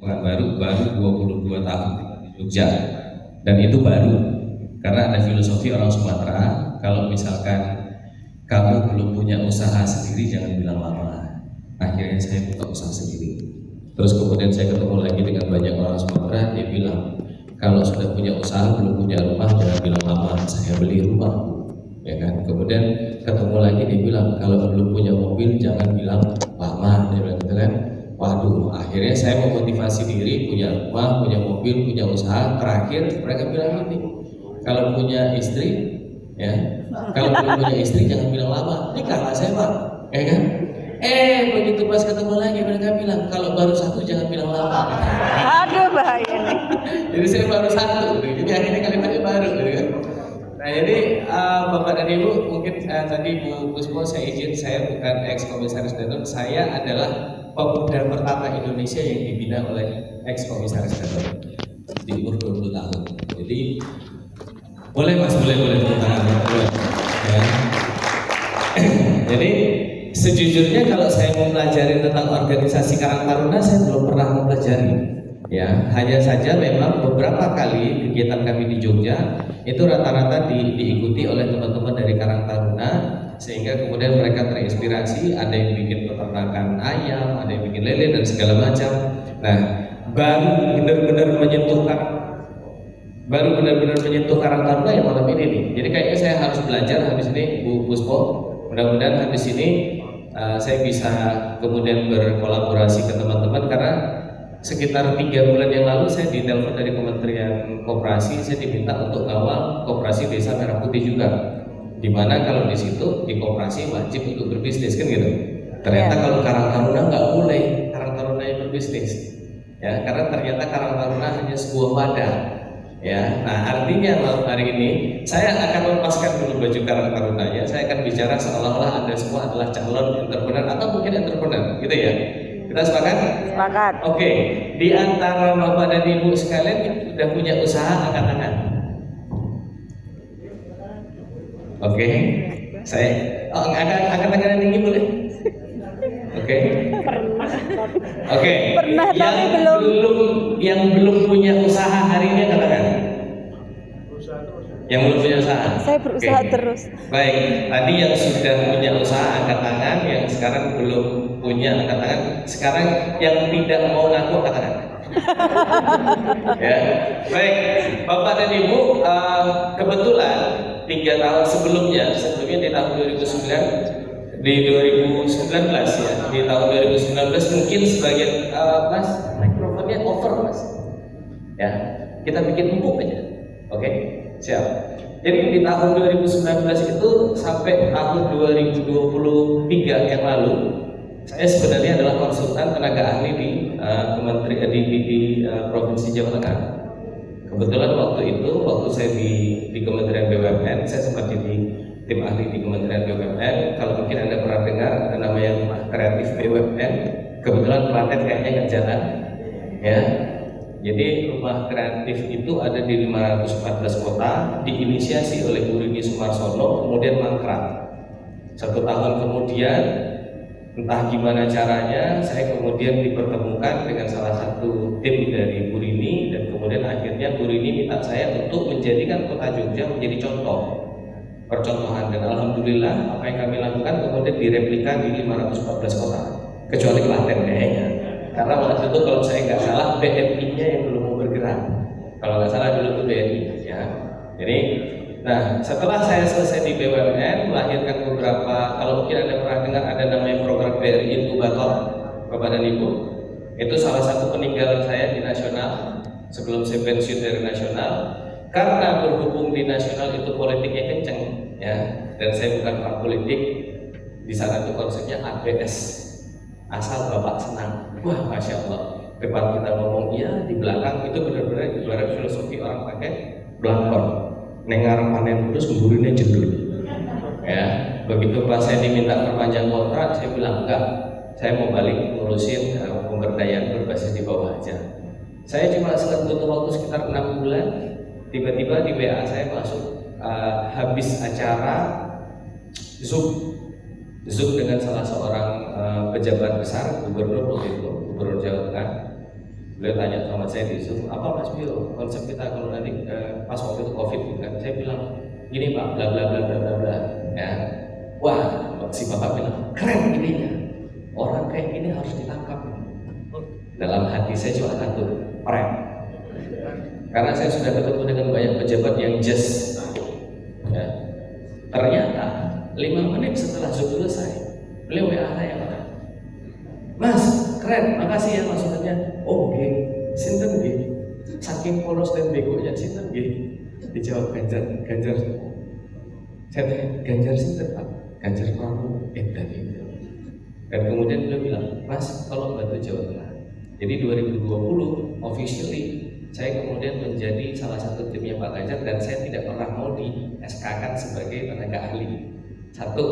baru 22 tahun di Jogja, dan itu baru karena ada filosofi orang Sumatera, kalau misalkan kamu belum punya usaha sendiri jangan bilang lama. Akhirnya saya buka usaha sendiri. Terus kemudian saya ketemu lagi dengan banyak orang Sumatera, dia bilang kalau sudah punya usaha belum punya rumah jangan bilang lama, saya beli rumah, ya kan. Kemudian ketemu lagi dia bilang kalau belum punya mobil jangan bilang lama, dia bilang gitu kan. Waduh, akhirnya saya memotivasi diri punya rumah, punya mobil, punya usaha. Terakhir mereka bilang gini, kalau punya istri, ya, kalau belum punya istri jangan bilang lama. Nikah lah saya pak, ya kan? Begitu pas ketemu lagi mereka bilang kalau baru satu jangan bilang lama. Aduh bahaya nih. Jadi saya baru satu, jadi akhirnya kalimatnya baru, gitu kan? Nah jadi Bapak dan Ibu mungkin tadi Bu Puspo saya izin, saya bukan ex komisaris Danone, saya adalah pemuda pertama Indonesia yang dibina oleh ex komisaris Danone di umur 20 tahun. Jadi boleh mas, boleh tepuk tangan, boleh. Ya. Jadi sejujurnya kalau saya mempelajari tentang organisasi Karang Taruna saya belum pernah mempelajari. Ya, hanya saja memang beberapa kali kegiatan kami di Jogja itu rata-rata diikuti oleh teman-teman dari Karang Taruna, sehingga kemudian mereka terinspirasi, ada yang bikin peternakan ayam, ada yang bikin lele dan segala macam. Nah, baru benar-benar menyentuh Karang Taruna yang malam ini nih. Jadi kayaknya saya harus belajar habis ini Bu Puspo. Mudah-mudahan habis ini saya bisa kemudian berkolaborasi ke teman-teman, karena sekitar 3 bulan yang lalu saya ditelepon dari Kementerian Koperasi, saya diminta untuk ngawal Koperasi Desa Merah Putih juga, dimana kalau di situ di koperasi wajib untuk berbisnis kan gitu. Ternyata kalau Karang Taruna nggak boleh Karang Taruna yang berbisnis, ya, karena ternyata Karang Taruna hanya sebuah wadah. Ya, nah artinya malam hari ini saya akan lepaskan dulu baju Karang Tarunanya, saya akan bicara seolah-olah Anda semua adalah calon entrepreneur atau mungkin entrepreneur, gitu ya. Kita sepakat? Sepakat. Oke, di antara Bapak dan Ibu sekalian yang sudah punya usaha angkat tangan. Oke, saya angkat tangan yang tinggi boleh? Oke. Oke. Pernah tapi belum. Yang belum punya usaha hari ini katakan. Yang belum punya usaha. Saya berusaha terus. Baik, tadi yang sudah punya usaha angkat tangan, yang sekarang belum punya angkat tangan. Sekarang yang tidak mau ngaku angkat tangan. Ya, baik, Bapak dan Ibu, kebetulan 3 tahun sebelumnya di tahun 2019 ya, di tahun 2019 mungkin sebagian mas mikrofonnya over mas, ya kita bikin empuk aja, oke, siap. Jadi di tahun 2019 itu sampai tahun 2023 yang lalu saya sebenarnya adalah konsultan tenaga ahli di kementerian di provinsi Jawa Tengah. Kebetulan waktu saya di Kementerian BUMN, saya sempat jadi tim ahli di Kementerian BUMN. Kalau mungkin Anda pernah dengar ada namanya Rumah Kreatif BUMN. Kebetulan Klaten kayaknya nggak jalan, ya. Jadi Rumah Kreatif itu ada di 514 kota, diinisiasi oleh Bu Rini Sumarsono, kemudian mangkrak. 1 tahun kemudian, entah gimana caranya, saya kemudian dipertemukan dengan salah satu tim dari Bu Rini, dan kemudian akhirnya Bu Rini minta saya untuk menjadikan kota Jogja menjadi contoh percontohan, dan alhamdulillah apa yang kami lakukan kemudian direplika di 514 kota kecuali Klaten kayaknya, karena waktu itu kalau saya nggak salah BNI-nya yang belum mau bergerak, kalau nggak salah dulu itu BNI ya. Jadi nah setelah saya selesai di BUMN melahirkan beberapa, kalau mungkin Anda pernah dengar ada namanya program BRI Inkubator, Bapak dan Ibu, itu salah satu peninggalan saya di nasional sebelum saya pensiun dari nasional. Karena berhubung di nasional itu politiknya kenceng, ya, dan saya bukan pak politik, di sana itu konsepnya ABS, asal bapak senang. Wah, masya Allah. Depan kita ngomong iya, di belakang itu benar-benar ibarat filosofi orang pakai belangkon. Nengar panen terus gurine jendul. Ya, begitu pas saya diminta perpanjang kontrak, saya bilang enggak, saya mau balik ngurusin pemberdayaan berbasis di bawah aja. Saya cuma butuh waktu sekitar 6 bulan. Tiba-tiba di WA saya masuk habis acara Zoom dengan salah seorang pejabat besar, gubernur waktu itu, gubernur Jawa Tengah. Beliau tanya sama saya di Zoom, apa Mas Bio konsep kita kalau nanti pas waktu itu COVID kan? Saya bilang gini Pak, bla bla bla bla bla bla. Ya, wah si Bapak bilang keren idenya, orang kayak gini harus ditangkap. Dalam hati saya cuma satu, prank. Karena saya sudah ketemu dengan banyak pejabat yang just, ya. Ternyata 5 menit setelah Zoom selesai, beliau WA saya, Mas, keren, makasih ya maksudnya. Oh, oke, sinten nggih. Saking polos dan begonya sinten nggih. Dijawab Ganjar. Saya tanya, Ganjar sinten Pak? Ganjar Pranowo. Tadi. Dan kemudian beliau bilang, Mas, tolong bantu Jawa Tengah. Jadi 2020 officially saya kemudian menjadi salah satu timnya Pak Ganjar dan saya tidak pernah mau di SK-kan sebagai tenaga ahli. Satu,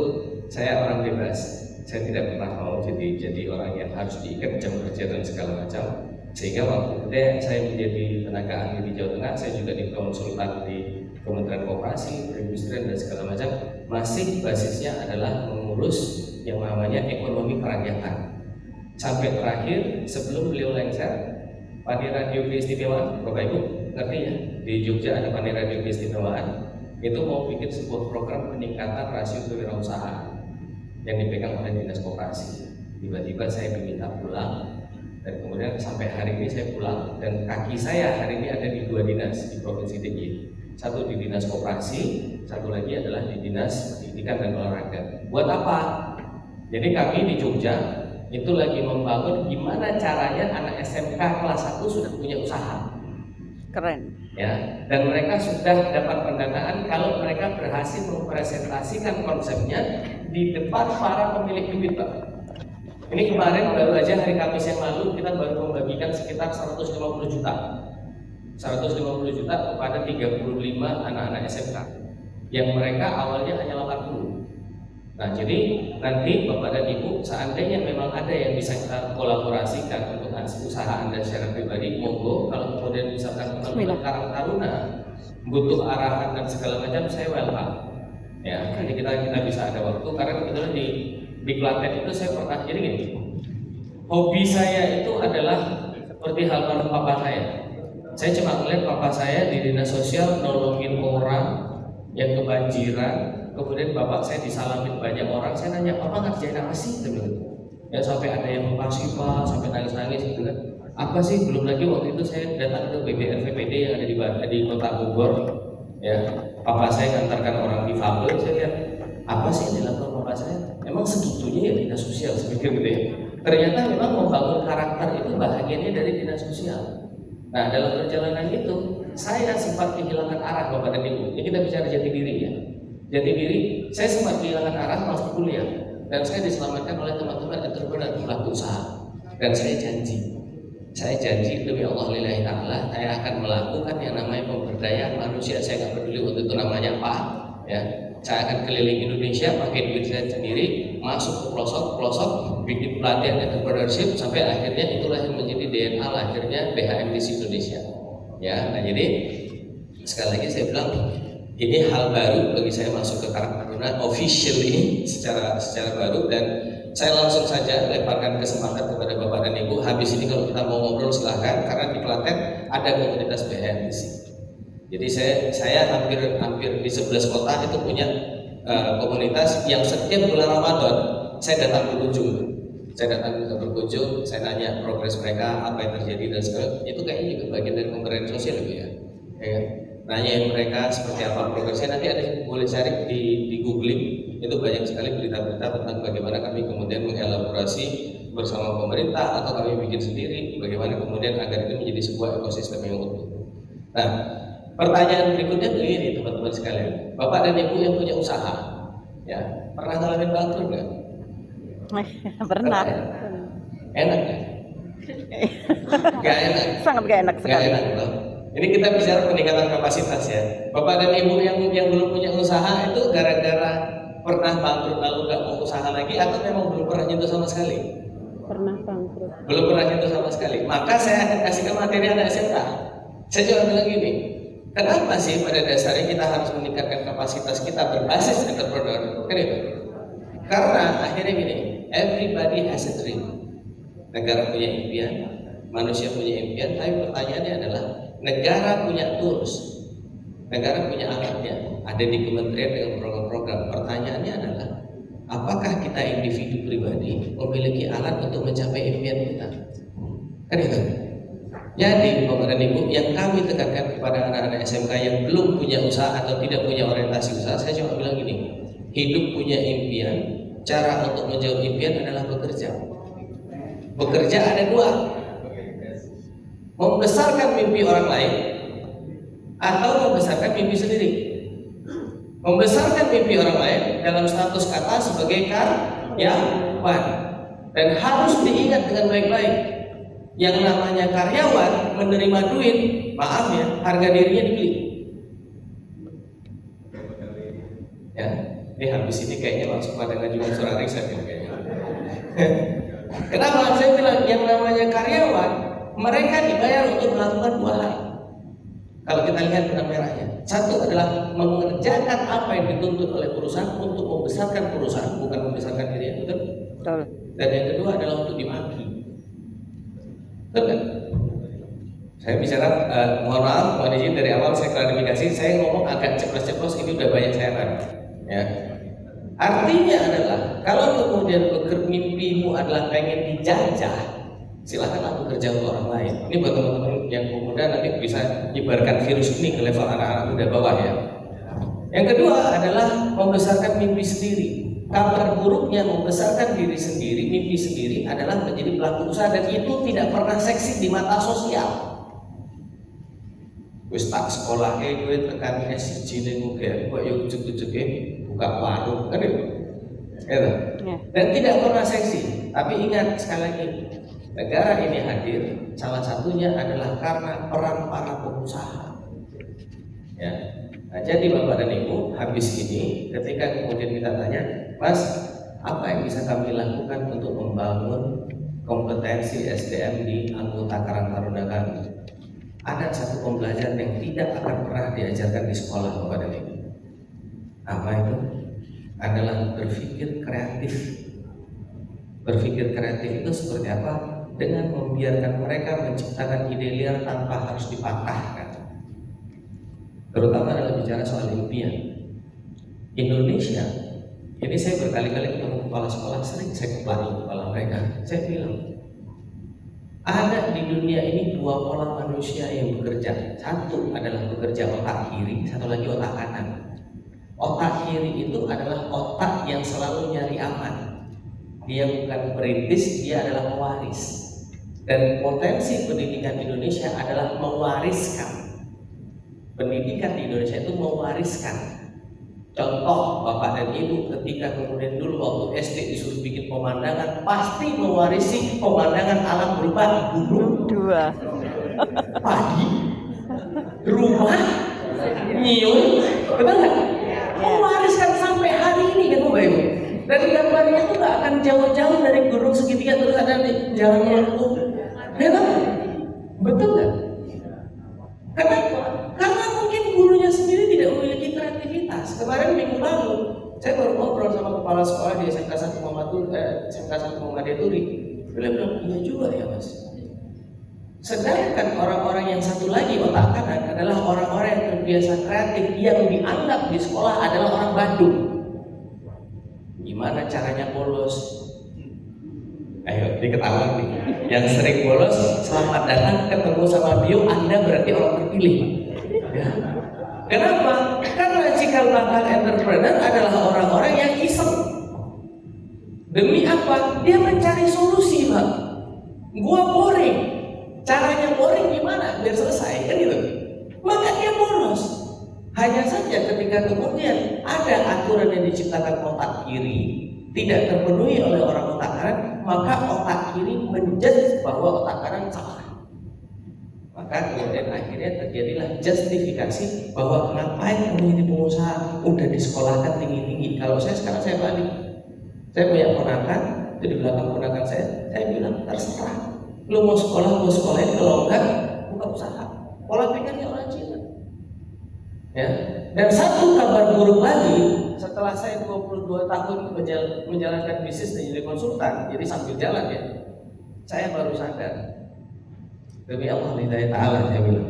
saya orang bebas. Saya tidak pernah mau jadi orang yang harus diikat jam kerja dan segala macam. Sehingga waktu itu saya menjadi tenaga ahli di Jawa Tengah, saya juga dikonsultan di Kementerian Koperasi, Perindustrian dan segala macam. Masih basisnya adalah mengurus yang namanya ekonomi kerakyatan. Sampai terakhir sebelum beliau lengser, Pani Radio Keistimewaan, Bapak Ibu ngerti ya? Di Jogja ada Pani Radio Keistimewaan. Itu mau bikin sebuah program peningkatan rasio kewirausahaan yang dipegang oleh Dinas Koperasi. Tiba-tiba saya diminta pulang dan kemudian sampai hari ini saya pulang dan kaki saya hari ini ada di 2 dinas di Provinsi DIY. Satu di Dinas Koperasi, satu lagi adalah di Dinas Pendidikan dan Olahraga. Buat apa? Jadi kami di Jogja itu lagi membangun gimana caranya anak SMK kelas 1 sudah punya usaha. Keren. Ya, dan mereka sudah dapat pendanaan kalau mereka berhasil mempresentasikan konsepnya di depan para pemilik duit, Pak. Ini kemarin baru aja hari Kamis yang lalu kita baru membagikan sekitar 150 juta. 150 juta kepada 35 anak-anak SMK yang mereka awalnya hanya 80. Nah, jadi nanti Bapak dan Ibu seandainya memang ada yang bisa kita kolaborasikan untuk usaha Anda secara pribadi, monggo. Kalau kemudian misalkan Karang Taruna butuh arahan dan segala macam, saya welcome. Ya, nanti kita bisa ada waktu karena kebetulan di Klaten itu saya pernah jadi gini. Hobi saya itu adalah seperti hal papa saya. Saya cuma melihat papa saya di dinas sosial nolongin orang yang kebanjiran. Kemudian bapak saya disalamin banyak orang, saya nanya, Papa ngerjain apa sih? Ya sampai ada yang makasih Pak, sampai nangis-nangis gitu kan. Apa sih? Belum lagi waktu itu saya datang ke BPRVPD yang ada di Kota Bogor. Ya, papa saya ngantarkan orang difabel, saya lihat apa sih yang dilakukan papa saya? Emang segitunya ya dinas sosial, saya pikir gitu ya. Ternyata memang membangun karakter itu bahagiannya dari dinas sosial. Nah, dalam perjalanan itu saya sempat kehilangan arah Bapak dan Ibu. Ini kita bicara jati diri ya. Jati diri, saya sempat kehilangan arah masuk kuliah dan saya diselamatkan oleh teman-teman entrepreneur pelaku usaha. Dan saya janji demi Allah lillahi ta'ala, saya akan melakukan yang namanya pemberdayaan manusia. Saya nggak peduli waktu itu namanya apa, ya. Saya akan keliling Indonesia pakai duit saya sendiri, masuk ke pelosok, bikin pelatihan entrepreneurship sampai akhirnya itulah yang menjadi DNA lahirnya BHMTC Indonesia. Ya, nah jadi sekali lagi saya bilang ini hal baru bagi saya masuk ke Karang Taruna officially secara baru dan saya langsung saja lemparkan kesempatan kepada Bapak dan Ibu. Habis ini kalau kita mau ngobrol silahkan karena di Klaten ada komunitas BHMTC. Jadi saya hampir di 11 kota itu punya komunitas yang setiap bulan Ramadan saya datang berkunjung. Saya nanya progres mereka, apa yang terjadi dan segala. Itu kayaknya juga bagian dari pemberdayaan sosial ya. Ya. Nanyain mereka seperti apa progresnya, nanti ada yang boleh cari di googling, itu banyak sekali berita-berita tentang bagaimana kami kemudian mengelaborasi bersama pemerintah atau kami bikin sendiri bagaimana kemudian agar itu menjadi sebuah ekosistem yang utuh. Nah, pertanyaan berikutnya begini teman-teman sekalian, Bapak dan Ibu yang punya usaha, ya pernah ngalamin bangkrut nggak? Pernah. Enak ya? Gak enak. Sangat gak enak sekali. Gak enak loh. Ini kita bicara peningkatan kapasitas ya. Bapak dan Ibu yang belum punya usaha itu gara-gara pernah bangkrut lalu nggak mau usaha lagi atau memang belum pernah nyentuh sama sekali? Pernah bangkrut. Belum pernah nyentuh sama sekali. Maka saya akan kasihkan materi anak SMK. Saya juga bilang gini, kenapa sih pada dasarnya kita harus meningkatkan kapasitas kita berbasis entrepreneur? Kan itu? Karena akhirnya gini, everybody has a dream. Negara punya impian, manusia punya impian, tapi pertanyaannya adalah negara punya tools, negara punya alatnya, ada di kementerian dengan program-program. Pertanyaannya adalah, apakah kita individu pribadi memiliki alat untuk mencapai impian kita? Kan itu. Jadi Bapak dan Ibu, yang kami tekankan kepada anak-anak SMK yang belum punya usaha atau tidak punya orientasi usaha, saya cuma bilang gini, hidup punya impian, cara untuk menjawab impian adalah bekerja. Bekerja ada dua, membesarkan mimpi orang lain atau membesarkan mimpi sendiri. Membesarkan mimpi orang lain dalam status kata sebagai karyawan, dan harus diingat dengan baik-baik. Yang namanya karyawan menerima duit, maaf ya, harga dirinya dibeli. Ya, ini habis ini kayaknya langsung pada ngajukan surat resign kayaknya. Kenapa saya bilang yang namanya karyawan, mereka dibayar untuk melakukan dua hal. Kalau kita lihat benang merahnya, satu adalah mengerjakan apa yang dituntut oleh perusahaan untuk membesarkan perusahaan, bukan membesarkan dirinya, betul? Betul. Dan yang kedua adalah untuk dimaki. Betul kan? Saya bicara, mohon maaf, mohon izin dari awal saya klarifikasi, saya ngomong agak ceplos-ceplos, ini udah banyak saya tahu. Ya. Artinya adalah, kalau kemudian mimpimu adalah pengen dijajah, silakanlah bekerja untuk orang lain. Ini buat teman-teman yang pemuda nanti bisa nyebarkan virus ini ke level anak-anak muda bawah ya. Yang kedua adalah membesarkan mimpi sendiri. Kabar buruknya membesarkan diri sendiri, mimpi sendiri adalah menjadi pelaku usaha, dan itu tidak pernah seksi di mata sosial. Wis tak sekolah gue tekan si jine muge, kok yo ujuk-ujuk buka warung kan itu. Ya. Dan tidak pernah seksi. Tapi ingat sekali lagi, negara ini hadir salah satunya adalah karena peran para pengusaha. Ya. Nah, jadi Bapak dan Ibu, habis ini ketika kemudian kita tanya, Mas, apa yang bisa kami lakukan untuk membangun kompetensi SDM di anggota Karang Taruna kami? Ada satu pembelajaran yang tidak akan pernah diajarkan di sekolah, Bapak dan Ibu. Apa itu? Adalah berpikir kreatif. Berpikir kreatif itu seperti apa? Dengan membiarkan mereka menciptakan ide liar tanpa harus dipatahkan. Terutama dalam bicara soal impian. Indonesia, ini saya berkali-kali ketemu kepala sekolah, sering saya kepala kepala mereka. Saya bilang, ada di dunia ini dua pola manusia yang bekerja. Satu adalah bekerja otak kiri, satu lagi otak kanan. Otak kiri itu adalah otak yang selalu nyari aman. Dia bukan perintis, dia adalah pewaris. Dan potensi pendidikan Indonesia adalah mewariskan. Pendidikan di Indonesia itu mewariskan. Contoh, Bapak dan Ibu ketika kemudian dulu waktu SD disuruh bikin pemandangan, pasti mewarisi pemandangan alam berupa gunung, padi, rumah, nyung, betul nggak? Mewariskan sampai hari ini kan Bapak Ibu. Dan gambarnya itu nggak akan jauh-jauh dari gunung segitiga terus ada di jalan melengkung, betul nggak? Kenapa? Karena mungkin gurunya sendiri tidak memiliki kreativitas. Kemarin minggu lalu saya baru ngobrol sama kepala sekolah di SMK 1 Muhammadiyah Turi. Beliau bilang, iya juga ya Mas. Sedangkan orang-orang yang satu lagi otak kanan adalah orang-orang yang terbiasa kreatif, yang dianggap di sekolah adalah orang Bandung. Gimana caranya bolos? Ayo diketahui nih. Yang sering bolos, selamat datang ketemu sama bio, Anda berarti orang terpilih. Ya. Kenapa? Karena cikal bakal entrepreneur adalah orang-orang yang iseng. Demi apa? Dia mencari solusi, Pak. Gua boring. Caranya boring gimana? Biar selesai, kan gitu. Maka dia bolos. Hanya saja ketika kemudian ada aturan yang diciptakan otak kiri tidak terpenuhi oleh orang otak kanan, maka otak kiri menjudge bahwa otak kanan salah. Maka kemudian akhirnya terjadilah justifikasi bahwa ngapain kamu ini pengusaha, udah disekolahkan tinggi-tinggi. Kalau saya sekarang saya balik, saya punya ponakan, itu di belakang ponakan saya bilang terserah, lu mau sekolah, mau sekolahin, kalau enggak buka usaha. Pola pikirnya orang Cina. Ya. Dan satu kabar buruk lagi, setelah saya 22 tahun menjalankan bisnis dan jadi konsultan, jadi sambil jalan ya, saya baru sadar Demi Allah lillahi ta'ala saya bilang.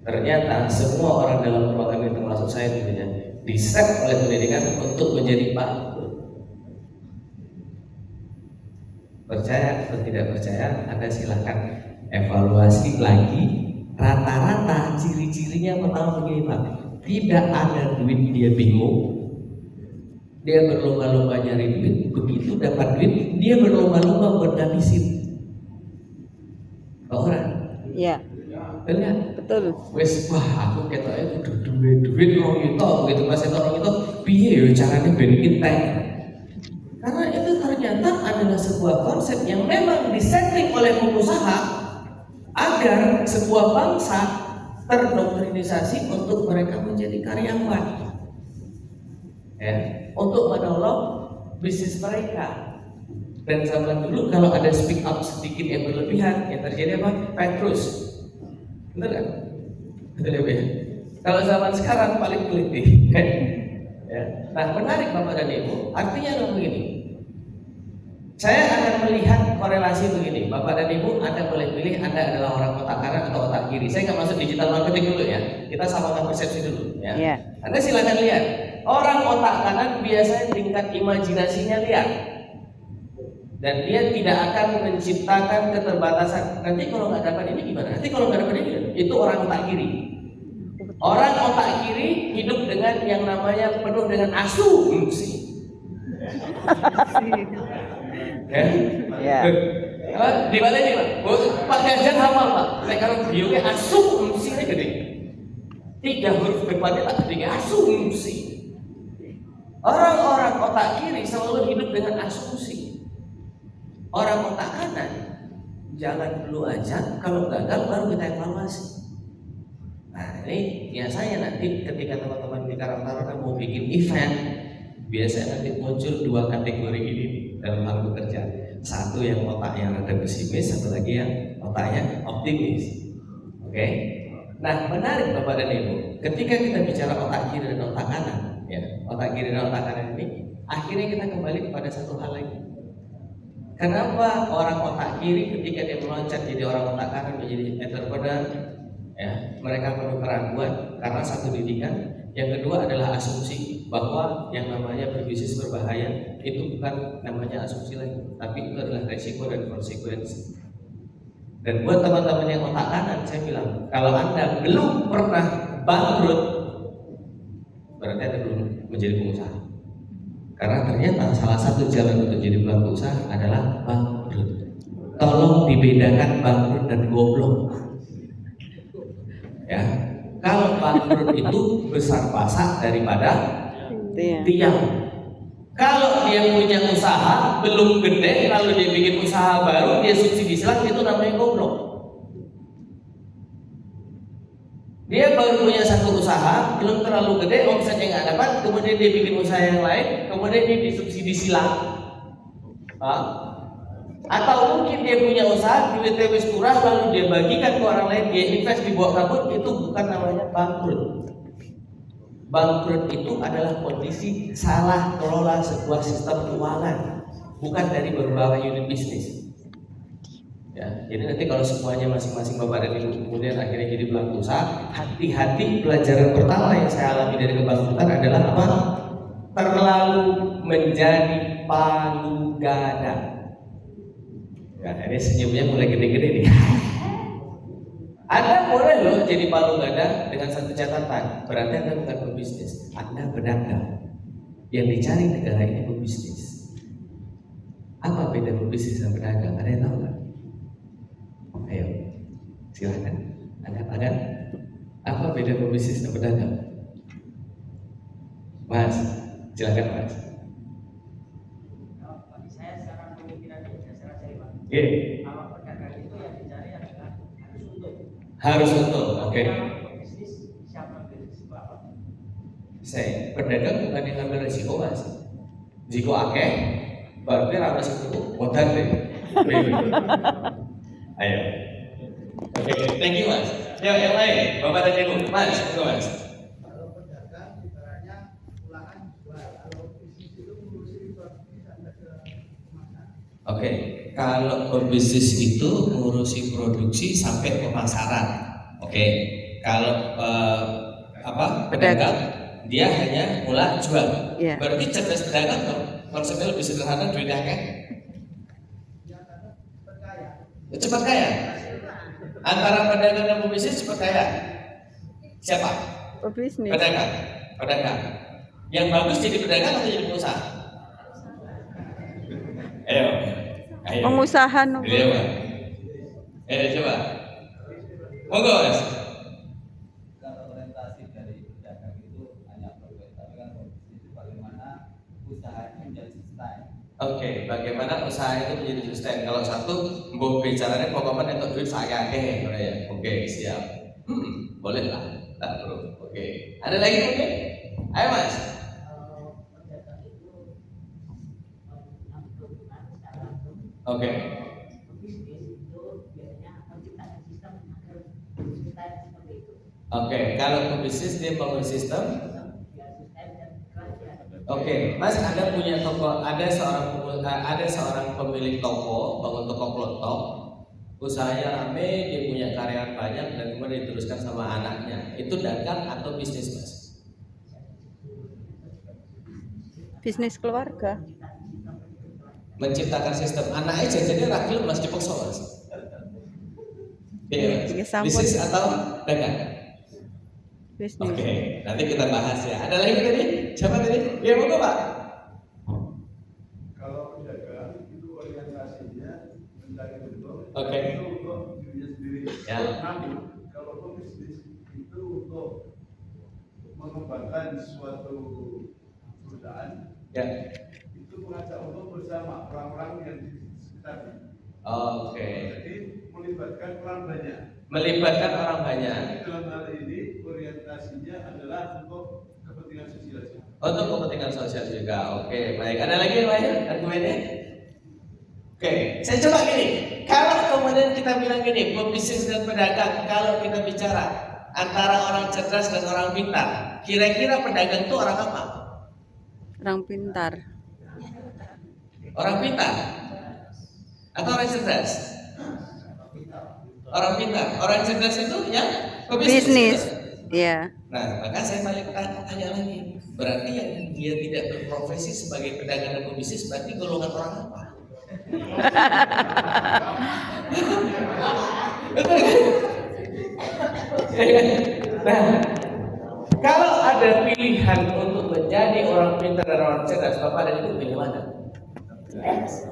Ternyata semua orang dalam ruangan itu termasuk saya tentunya diset oleh pendidikan untuk menjadi bangkrut. Percaya atau tidak percaya, Anda silahkan evaluasi lagi. Rata-rata ciri-cirinya pertama begini Pak, tidak ada duit dia bingung, dia berlomba-lomba nyari duit, begitu dapat duit dia berlomba-lomba buat ngabisin ke orang. Iya, Benar? betul. Wes wah aku ketoknya kudu duit wong itu begitu pas orang itu piye ya caranya ben entek. Karena itu ternyata adalah sebuah konsep yang memang disetting oleh pengusaha agar sebuah bangsa terdoktrinisasi untuk mereka menjadi karyawan, ya, untuk menolong bisnis mereka. Dan zaman dulu kalau ada speak up sedikit yang berlebihan, yang terjadi apa? Petrus, betul kan? Betul ya, Bu, ya? Kalau zaman sekarang paling teliti. Ya. Nah, menarik Bapak dan Ibu, artinya adalah begini. Saya akan melihat korelasi begini, Bapak dan Ibu, Anda boleh pilih Anda adalah orang otak kanan atau otak kiri. Saya nggak masuk digital marketing dulu ya, kita samakan persepsi dulu ya. Iya. Anda silakan lihat, orang otak kanan biasanya tingkat imajinasinya liar, dan dia tidak akan menciptakan keterbatasan. Nanti kalau nggak dapat ini gimana? Nanti kalau nggak dapat ini, itu orang otak kiri. Orang otak kiri hidup dengan yang namanya penuh dengan asumsi. Ya. Iya. Di mana nih Pak? Pak Ganjar hafal Pak. Nek kalau bioke asumsinya gede. 3 huruf depannya tak gede, asumsi. Orang-orang otak kiri selalu hidup dengan asumsi. Orang otak kanan jalan dulu aja, kalau gagal baru kita evaluasi. Nah ini biasanya nanti ketika teman-teman di Karang Taruna mau bikin event, biasanya nanti muncul 2 kategori ini dalam hal bekerja. Satu yang otaknya rada pesimis, satu lagi yang otaknya optimis. Oke? Nah menarik Bapak dan Ibu, ketika kita bicara otak kiri dan otak kanan, ya, otak kiri dan otak kanan ini, akhirnya kita kembali kepada satu hal lagi. Kenapa orang otak kiri ketika dia meloncat jadi orang otak kanan menjadi entrepreneur, ya, mereka penuh keraguan karena satu didikan. Yang kedua adalah asumsi bahwa yang namanya berbisnis berbahaya itu bukan namanya asumsi lagi, tapi itu adalah resiko dan konsekuensi. Dan buat teman-teman yang otak kanan, saya bilang kalau Anda belum pernah bangkrut, berarti Anda belum menjadi pengusaha. Karena ternyata salah satu jalan untuk jadi pelaku usaha adalah bangkrut. Tolong dibedakan bangkrut dan goblok. Ya, kalau bangkrut itu besar pasak daripada tiang. Kalau dia punya usaha belum gede, lalu dia bikin usaha baru, dia subsidi silang, itu namanya goblok. Dia baru punya satu usaha, belum terlalu gede, omsetnya nggak dapat, kemudian dia bikin usaha yang lain, kemudian dia disubsidi silang. Atau mungkin dia punya usaha, duitnya wis kurang, lalu dia bagikan ke orang lain, dia invest di bawah kabut, itu bukan namanya bangkrut. Bangkrut itu adalah kondisi salah kelola sebuah sistem keuangan, bukan dari beberapa unit bisnis. Ya, jadi nanti kalau semuanya masing-masing Bapak dan Ibu kemudian akhirnya jadi pelaku usaha, hati-hati. Pelajaran pertama yang saya alami dari kebangkrutan adalah apa? Terlalu menjadi palu gada. Ya, ini senyumnya mulai gede-gede nih. Anda boleh loh jadi palu gada dengan satu catatan, berarti Anda bukan pebisnis, Anda pedagang. Yang dicari negara ini pebisnis. Apa beda pebisnis dan pedagang? Ada yang tahu nggak? Ayo, silakan. Anda tahu? Apa beda pebisnis dan pedagang? Mas, silakan Mas. Bagi saya secara pemikiran saya cari Pak. Kalau pedagang itu yang dicari adalah Harus untung, oke. Bisnis siapa bisnis apa? Saya pedagang bukan yang ngambil resiko Mas. Jika akeh, berarti rada resiko modal deh. Ayo. Oke, thank you Mas. Yang lain, Bapak dan Ibu, Mas, Mas. Kalau pedagang ibaratnya pulangan jual, kalau bisnis itu ngurusin produksi sampai ke kemasan. Oke, Kalau pebisnis itu ngurusi produksi sampai pemasaran. Oke. Kalau pedagang dia hanya mulai jual. Iya. Berarti cerdas pedagang dong. Konsepnya lebih sederhana, duitnya kan? Cepat kaya. Antara pedagang dan pebisnis cepat kaya. Siapa? Pebisnis. Pedagang. Yang bagus jadi pedagang atau jadi pengusaha? Ayo. Pengusaha no. Iya, Pak. Coba. Monggo, Mas. Kalau orientasi dari pedagang itu hanya profit, tapi kan itu bagaimana usahanya menjadi sustain. Oke, bagaimana usaha itu menjadi sustain? Kalau satu, mbok bicaranya pokoknya untuk duit saya ya. Oke, siap. Boleh lah, tak bro. Oke. Ada lagi mungkin? Ayo Mas. Pedagang itu mengambil keuntungan secara langsung. Oke. Bisnis itu biasanya menciptakan sistem agar sustain seperti itu. Oke, kalau pebisnis dia bangun sistem. Biar sustain dan kerja. Oke, Mas ada punya toko, ada seorang pemilik toko, bangun toko klotok, usahanya rame, dia punya karyawan banyak dan kemudian diteruskan sama anaknya. Itu dagang atau bisnis, Mas? Bisnis keluarga. Menciptakan sistem. Anaknya jajannya ragil Mas dipaksa, Mas. Iya, Iya, Mas. sambut. Bisnis atau dagang? Bisnis. Oke, nanti kita bahas ya. Ada lagi tadi? Siapa tadi? Ya, monggo Pak. Kalau pedagang itu orientasinya mencari untung, Oke. itu untuk dirinya sendiri. Ya. Namun kalau pebisnis itu untuk mengembangkan suatu perusahaan, Ya. itu mengajak untuk bersama orang-orang yang di sekitarnya. Oke. Jadi melibatkan orang banyak. Melibatkan orang banyak. Dalam hal ini orientasinya adalah untuk kepentingan sosial. Untuk kepentingan sosial juga. Oke, baik. Ada lagi yang lain argumennya? Oke, saya coba gini. Kalau kemudian kita bilang gini, pebisnis dan pedagang, kalau kita bicara antara orang cerdas dan orang pintar, kira-kira pedagang itu orang apa? Orang pintar. Orang pintar? Atau orang cerdas? Orang pintar. Orang cerdas itu yang pebisnis. Bisnis. Iya. Nah, maka saya balik tanya lagi. Berarti yang dia tidak berprofesi sebagai pedagang dan pebisnis berarti golongan orang apa? Nah, kalau ada pilihan untuk menjadi orang pintar dan orang cerdas, Bapak dan Ibu pilih mana?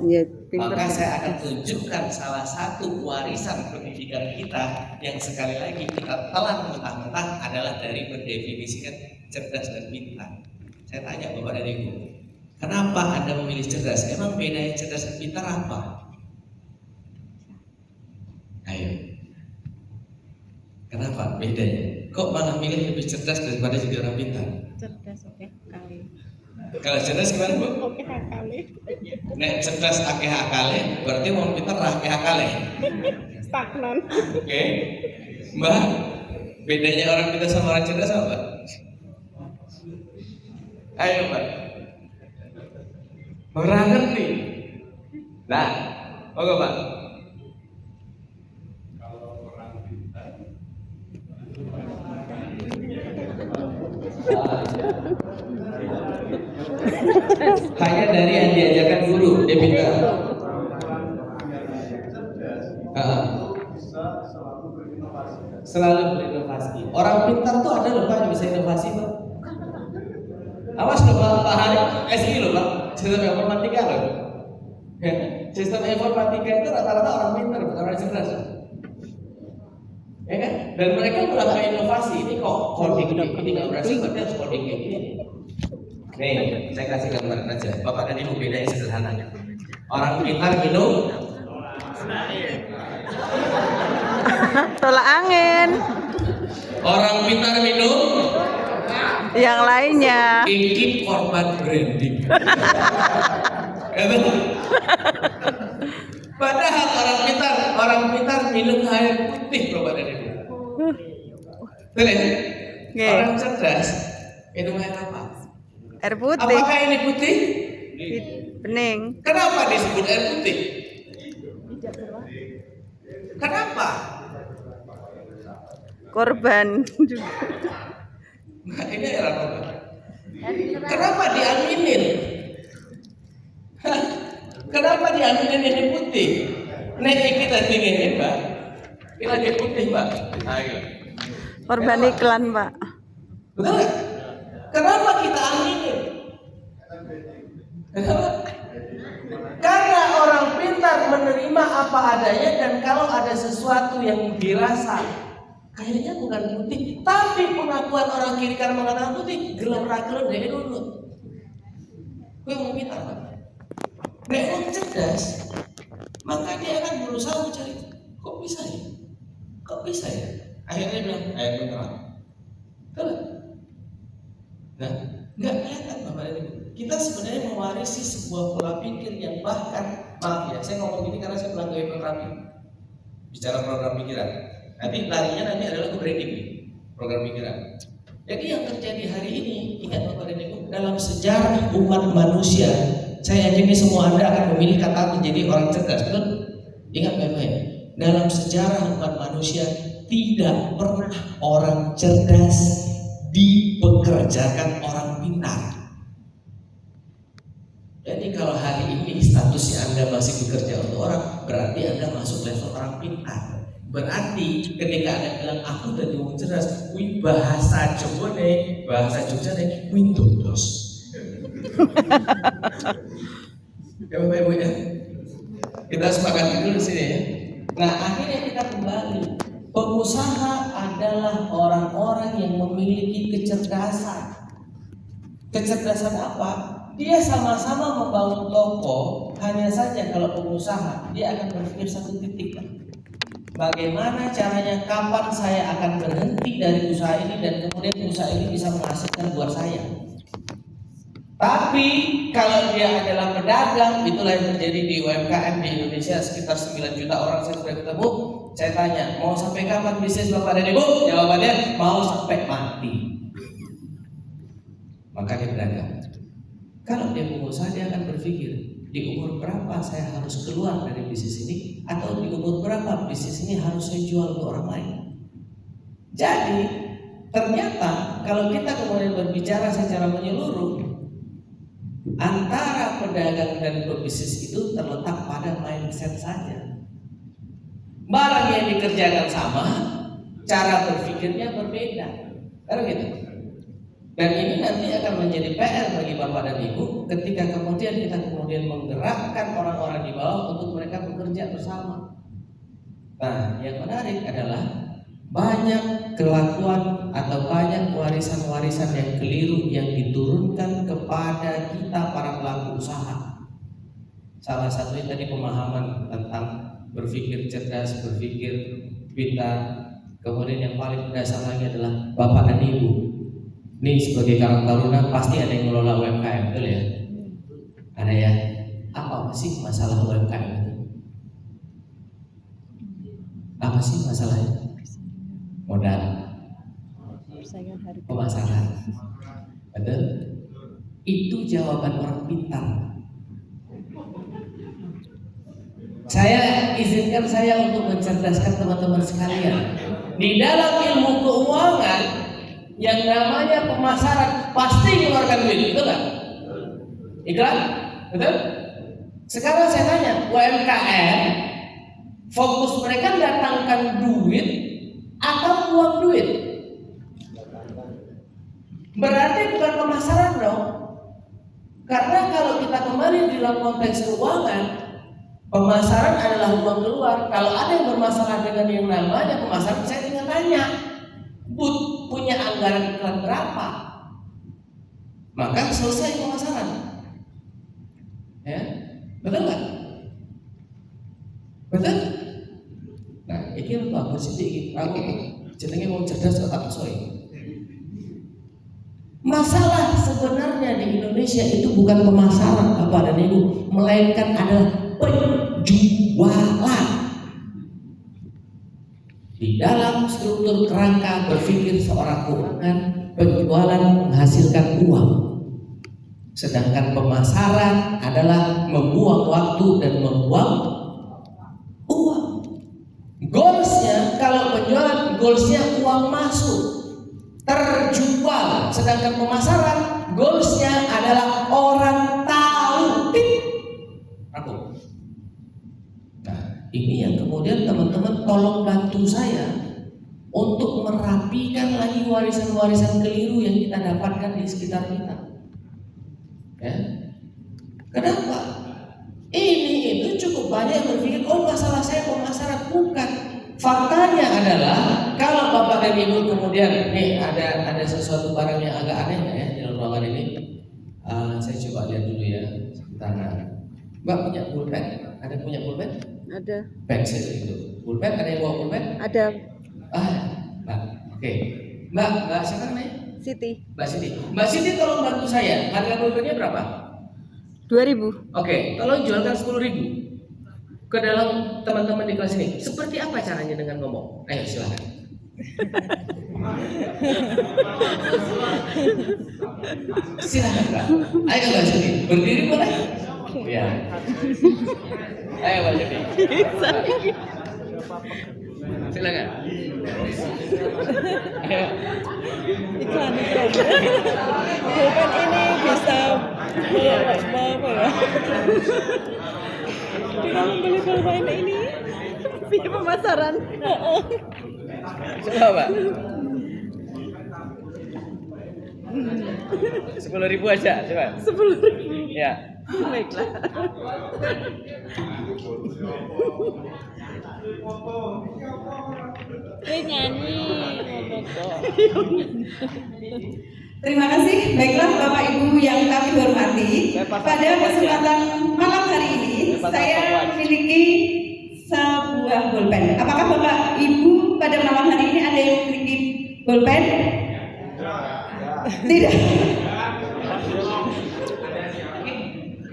Iya, pintar. Maka saya akan tunjukkan salah satu warisan pendidikan kita yang sekali lagi kita telan mentah-mentah adalah dari mendefinisikan cerdas dan pintar. Saya tanya Bapak dan Ibu, kenapa Anda memilih cerdas? Emang bedanya cerdas dan pintar apa? Ayo. Kenapa bedanya? Kok malah milih lebih cerdas daripada jadi orang pintar? Cerdas oke kali. Kalau cerdas gimana Bu? Oke kali. Nek cerdas akeh akale, berarti wong pinter ra akeh akale. Stagnan. Oke. Mbak, bedanya orang pintar sama orang cerdas apa? Ayo Mbak. Orang ngerti. Nah, monggo Mbak. Kalau orang pintar Hanya dari yang diajarkan guru, dia pintar. cerdas bisa selalu berinovasi. Selalu berinovasi. Orang pintar tuh ada loh Pak yang bisa inovasi Pak. Awas loh Pak Hari SI loh Pak, sistem informatika loh. Ya, sistem informatika itu rata-rata orang pintar, bukan orang cerdas. Ya kan? Dan mereka melakukan inovasi. Ini kok coding ini nggak berhasil, berarti harus coding kayak gini. Nih, saya kasih gambaran aja. Bapak dan Ibu bedanya sederhana. Orang pintar minum Tolak angin. orang pintar minum Yang lainnya. ini korban branding. Padahal orang pintar minum air putih Bapak dan Ibu. Betul ya? Oke. Orang cerdas minum air apa? Air putih. Apakah ini putih? Bening. Kenapa disebut air putih? Kenapa? Korban juga. Nah, ini era korban. Kenapa diaminin? Hah? Kenapa diaminin ini putih? Nek kita ingin Mbak. Ini lagi putih Mbak. Ayo. Korban iklan, Pak. Betul nggak? Kenapa kita aminin? Kenapa? Karena orang pintar menerima apa adanya, dan kalau ada sesuatu yang dirasa kayaknya bukan putih, tapi pengakuan orang kiri kanan mengatakan putih, gelap ragelap dari dulu. Gue mau pintar Pak. Nek cerdas, maka dia akan berusaha mencari, kok bisa ya? Kok bisa ya? Akhirnya bilang, ayo terang. Betul? Nah, nggak kelihatan Bapak dan Ibu. Kita sebenarnya mewarisi sebuah pola pikir yang bahkan, maaf ya, saya ngomong ini karena saya pelanggan program bicara program pikiran. Nanti larinya nanti adalah ke branding program pikiran. Jadi yang terjadi hari ini, ingat Bapak dan Ibu, dalam sejarah umat manusia, saya yakin semua Anda akan memilih kata menjadi orang cerdas, betul? Ingat baik-baik, dalam sejarah umat manusia tidak pernah orang cerdas dipekerjakan orang pintar. Jadi kalau hari ini statusnya Anda masih bekerja untuk orang, berarti Anda masuk level orang pintar. Berarti ketika Anda bilang aku tadi mau cerdas, wih bahasa Jogone, bahasa Jogja nih, Windows. Ya Bapak Ibu ya, kita sepakat dulu di sini ya. Nah akhirnya kita kembali, pengusaha adalah orang-orang yang memiliki kecerdasan. Kecerdasan apa? Dia sama-sama membangun toko, hanya saja kalau pengusaha dia akan berpikir satu titik. Bagaimana caranya, kapan saya akan berhenti dari usaha ini dan kemudian usaha ini bisa menghasilkan buat saya. Tapi kalau dia adalah pedagang, itulah yang terjadi di UMKM di Indonesia, sekitar 9 juta orang saya sudah ketemu. Saya tanya, mau sampai kapan bisnis Bapak dan Ibu? Jawabannya, mau sampai mati. Maka dia pedagang. Kalau dia pengusaha, dia akan berpikir, di umur berapa saya harus keluar dari bisnis ini, atau di umur berapa bisnis ini harus saya jual ke orang lain. Jadi ternyata kalau kita kemudian berbicara secara menyeluruh, antara pedagang dan pebisnis itu terletak pada mindset saja. Barang yang dikerjakan sama, cara berpikirnya berbeda. Karena gitu. Dan ini nanti akan menjadi PR bagi Bapak dan Ibu ketika kemudian kita menggerakkan orang-orang di bawah untuk mereka bekerja bersama. Nah, yang menarik adalah banyak kelakuan atau banyak warisan-warisan yang keliru yang diturunkan kepada kita para pelaku usaha. Salah satunya tadi pemahaman tentang berpikir cerdas, berpikir pintar. Kemudian yang paling mendasar lagi adalah Bapak dan Ibu. Ini sebagai Karang Taruna pasti ada yang mengelola UMKM, betul ya? Ada ya? Apa sih masalah UMKM itu? Apa sih masalahnya? Modal, pemasaran, betul? Itu jawaban orang pintar. Saya izinkan saya untuk mencerdaskan teman-teman sekalian. Di dalam ilmu keuangan, yang namanya pemasaran pasti mengeluarkan duit, betul nggak? Iklan, betul? Sekarang saya tanya, UMKM fokus mereka datangkan duit atau uang duit? Berarti bukan pemasaran dong. Karena kalau kita kembali di dalam konteks keuangan, pemasaran adalah uang keluar. Kalau ada yang bermasalah dengan yang namanya pemasaran, saya tinggal tanya, punya anggaran iklan berapa? Maka selesai pemasaran. Ya, betul nggak? Betul? Nah, ini lupa sedikit. Aku jenenge mau cerdas atau soy. Masalah sebenarnya di Indonesia itu bukan pemasaran Bapak dan Ibu, melainkan adalah penjualan. Di dalam struktur kerangka berpikir seorang keuangan, penjualan menghasilkan uang. Sedangkan pemasaran adalah membuang waktu dan membuang Kalau penjualan goalsnya uang masuk, terjual, sedangkan pemasaran goalsnya adalah orang tahu. Aku. Nah, ini yang kemudian teman-teman tolong bantu saya untuk merapikan lagi warisan-warisan keliru yang kita dapatkan di sekitar kita. Ya. Kenapa? Ini itu cukup banyak yang berpikir, oh masalah saya pemasaran. Bukan. Faktanya adalah kalau Bapak dan Ibu kemudian nih ada sesuatu barang yang agak aneh ya di dalam ruangan ini. Saya coba lihat dulu ya. Sebentar. Mbak punya pulpen? Ada punya pulpen? Ada. Pensil itu. Pulpen, ada yang bawa pulpen? Ada. Mbak. Oke. Mbak siapa namanya? Siti. Mbak Siti. Mbak Siti tolong bantu saya. Harga pulpennya berapa? 2000. Oke, tolong jualkan 10.000 ke dalam teman-teman di kelas ini. Seperti apa caranya dengan ngomong? Ayo silakan. Silakan Kak. Ayo Mbak Siti. Berdiri boleh? Ya. Ayo Mbak Siti. Silakan. Ayo. Iklan. Pulpen ini bisa apa ya? Kita membeli pulpen ini di pemasaran. Coba Mbak. 10.000 aja, coba. 10.000. Ya. Baiklah. Nyanyi ngomong. Terima kasih. Baiklah Bapak Ibu yang kami hormati, pada kesempatan malam hari ini saya memiliki sebuah pulpen. Apakah Bapak Ibu pada malam hari ini ada yang memiliki pulpen? Tidak.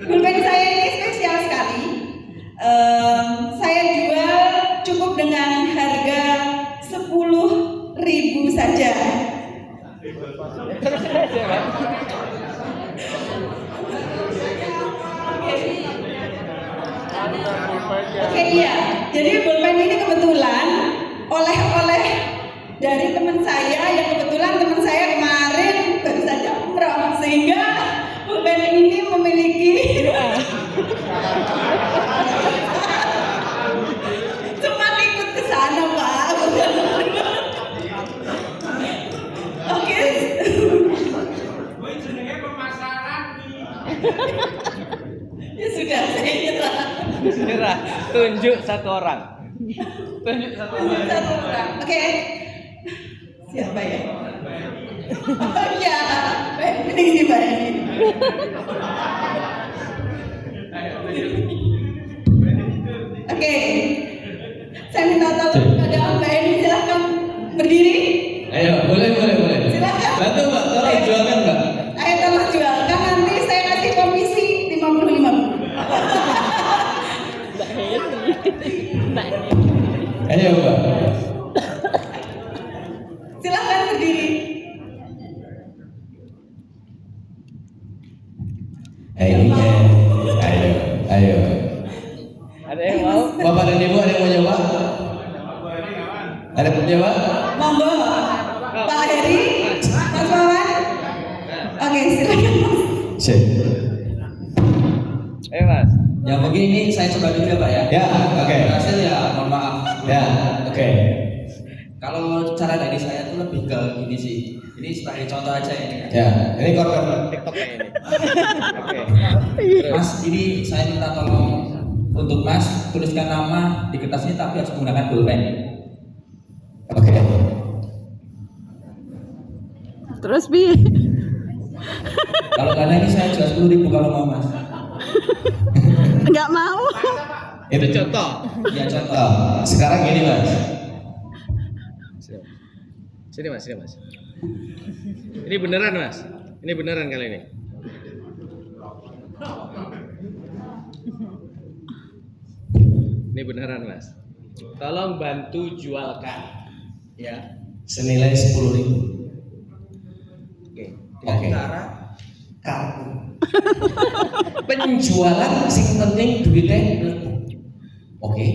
Pulpen saya ini spesial sekali. Saya jual cukup dengan harga 10.000 saja. Oke, iya. Jadi pulpen ini kebetulan oleh-oleh dari teman saya yang kebetulan teman saya kemarin baru saja umroh, sehingga pulpen ini memiliki cuma ikut ke sana Pak. Oke. Ya sudah, saya nyerah. Nyerah. Tunjuk satu orang. Tunjuk satu orang. Satu orang. Oke. Siapa ya? Oh iya, ini Mbak ini. Oke. Saya minta tolong kepada Mbak Eni, silahkan berdiri. Ayo, boleh. Silakan. Bantu Mbak, tolong jualkan Mbak. Ayo tolong jualkan, nanti saya kasih komisi 50-50. Ayo Mbak. Silahkan berdiri. Ayo. Ada yang mau? Bapak dan Ibu ada yang mau nyoba? Ada yang mau nyoba? Monggo. Pak Heri, Mas Wawan. Oke, silakan. Sip. Ayo Mas. Yang begini saya coba dulu ya Pak ya. Ya, oke. Hasil ya, mohon maaf. Ya, oke. Kalau cara dari saya tuh lebih ke gini sih. Ini sebagai contoh aja ini. Ya, ini korban TikTok ini. Oke. Mas, ini saya minta tolong untuk Mas tuliskan nama di kertas ini tapi harus menggunakan pulpen. Oke. Terus Bi. Kalau nggak ada ini saya jual 10.000 kalau mau Mas. Enggak mau. Itu contoh. Ya contoh. Sekarang gini Mas. Sini Mas. Ini beneran Mas. Ini beneran kali ini. Ini beneran Mas. Tolong bantu jualkan. Ya. Senilai 10.000. Oke. Oke. Kartu. Penjualan sing penting duitnya. Oke.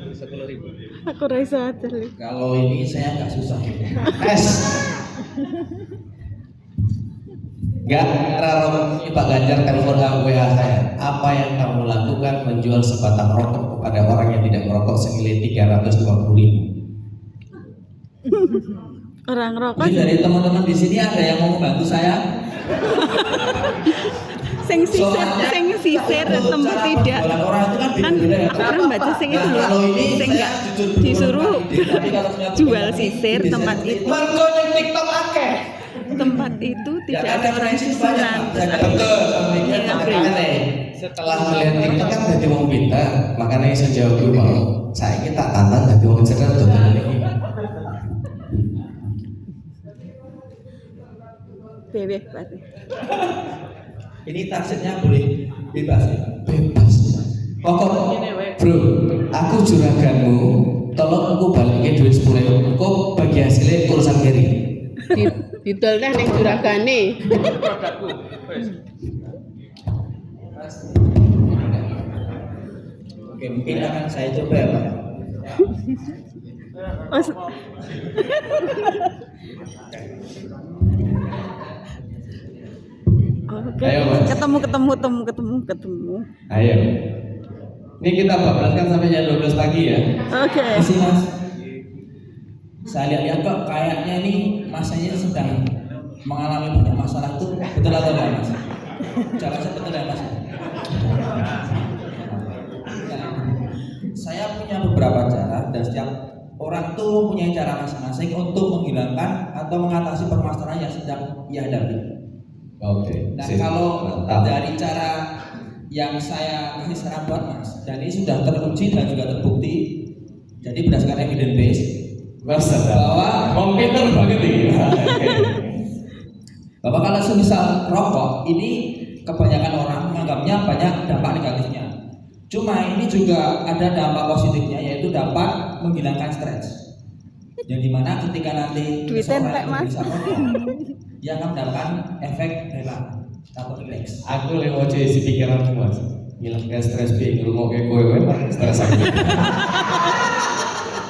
10.000. Aku rasa aja. Kalau ini saya nggak susah. S. Nggak, Raro, ini Pak Ganjar telepon WA saya. Apa yang kamu lakukan menjual sebatang rokok kepada orang yang tidak merokok senilai 350.000? Orang rokok Jadi dari teman-teman di sini ada yang mau membantu saya? sing sisir tempat tidak Jualan orang itu kan kan beda-beda ya. aku pernah baca sing itu loh Kalau ini sing saya enggak jujur dulu disuruh ide, tapi kalau punya jual pribadi, sisir ide tempat saya itu Mergoning TikTok akeh. tempat itu Ya tidak kan ada orang referensi sisiran banyak. Betul, sama media Iya, sampai Bro. aneh. Setelah melihat TikTok kan jadi wong pintar, makanya saya jawab dulu mau. Saya kita tantang jadi wong cerdas dodolan iki. bebek berarti Ini taksirnya boleh bebas ya? Bebas. Pokok, bro, aku juraganmu, tolong aku balikin duit 10.000. Kok bagi hasilnya urusan kiri. Didol dah ning juragane. Oke, mungkin akan saya coba ya Pak. Mas, oke Ayo, Mas. ketemu Ayo. Ini kita bablaskan sampai jam 12 pagi ya. oke Masih Mas. Saya lihat-lihat kok kayaknya ini masanya sedang mengalami banyak masalah tuh. Betul atau enggak Mas? Cara saya betul ya Mas? Nah, saya punya beberapa cara dan setiap orang tuh punya cara masing-masing untuk menghilangkan atau mengatasi permasalahan yang sedang ia hadapi. Oke. Nah sip. kalau Mantap. dari cara yang saya kasih saran buat Mas, dan ini sudah teruji dan juga terbukti, jadi berdasarkan evidence base Masa bahwa komputer banget ini. Oke. bahwa kalau semisal rokok ini kebanyakan orang menganggapnya banyak dampak negatifnya. Cuma ini juga ada dampak positifnya, yaitu dapat menghilangkan stres. Yang dimana ketika nanti Duit seseorang entek, Mas. bisa rokok, dia akan mendapatkan efek relax atau relax. Aku lewat isi pikiranku Mas. Ngilangkan stres bi, ngrungokke kowe wae stres aku.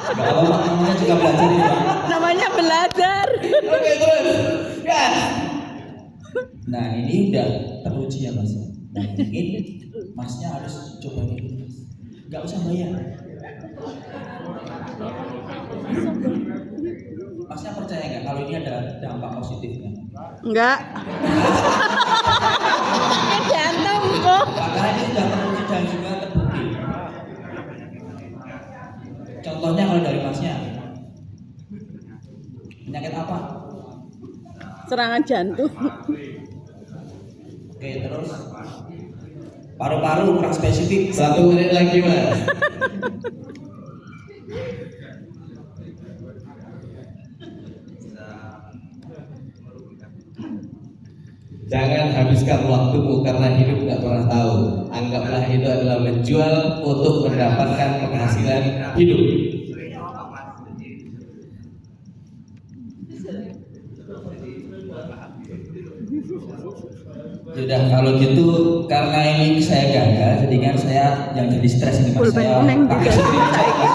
Gak apa-apa, namanya juga belajar ini Pak. namanya belajar Oke, terus. Gas. Nah ini udah teruji ya Mas. Nah mungkin Masnya harus coba ini Mas. Gak usah bayar. Masnya percaya nggak kalau ini ada dampak positifnya? enggak jantung kok Karena ini sudah teruji dan juga terbukti. Contohnya kalau dari Masnya, penyakit apa? serangan jantung Oke terus paru-paru kurang spesifik. 1 menit lagi Mas. Jangan habiskan waktumu karena hidup nggak pernah tahu. Anggaplah itu adalah menjual untuk mendapatkan penghasilan hidup. Sudah kalau gitu karena ini saya gagal, jadi kan saya yang jadi stres ini Mas. Pulpen Saya kuning pakai juga. sendiri aja.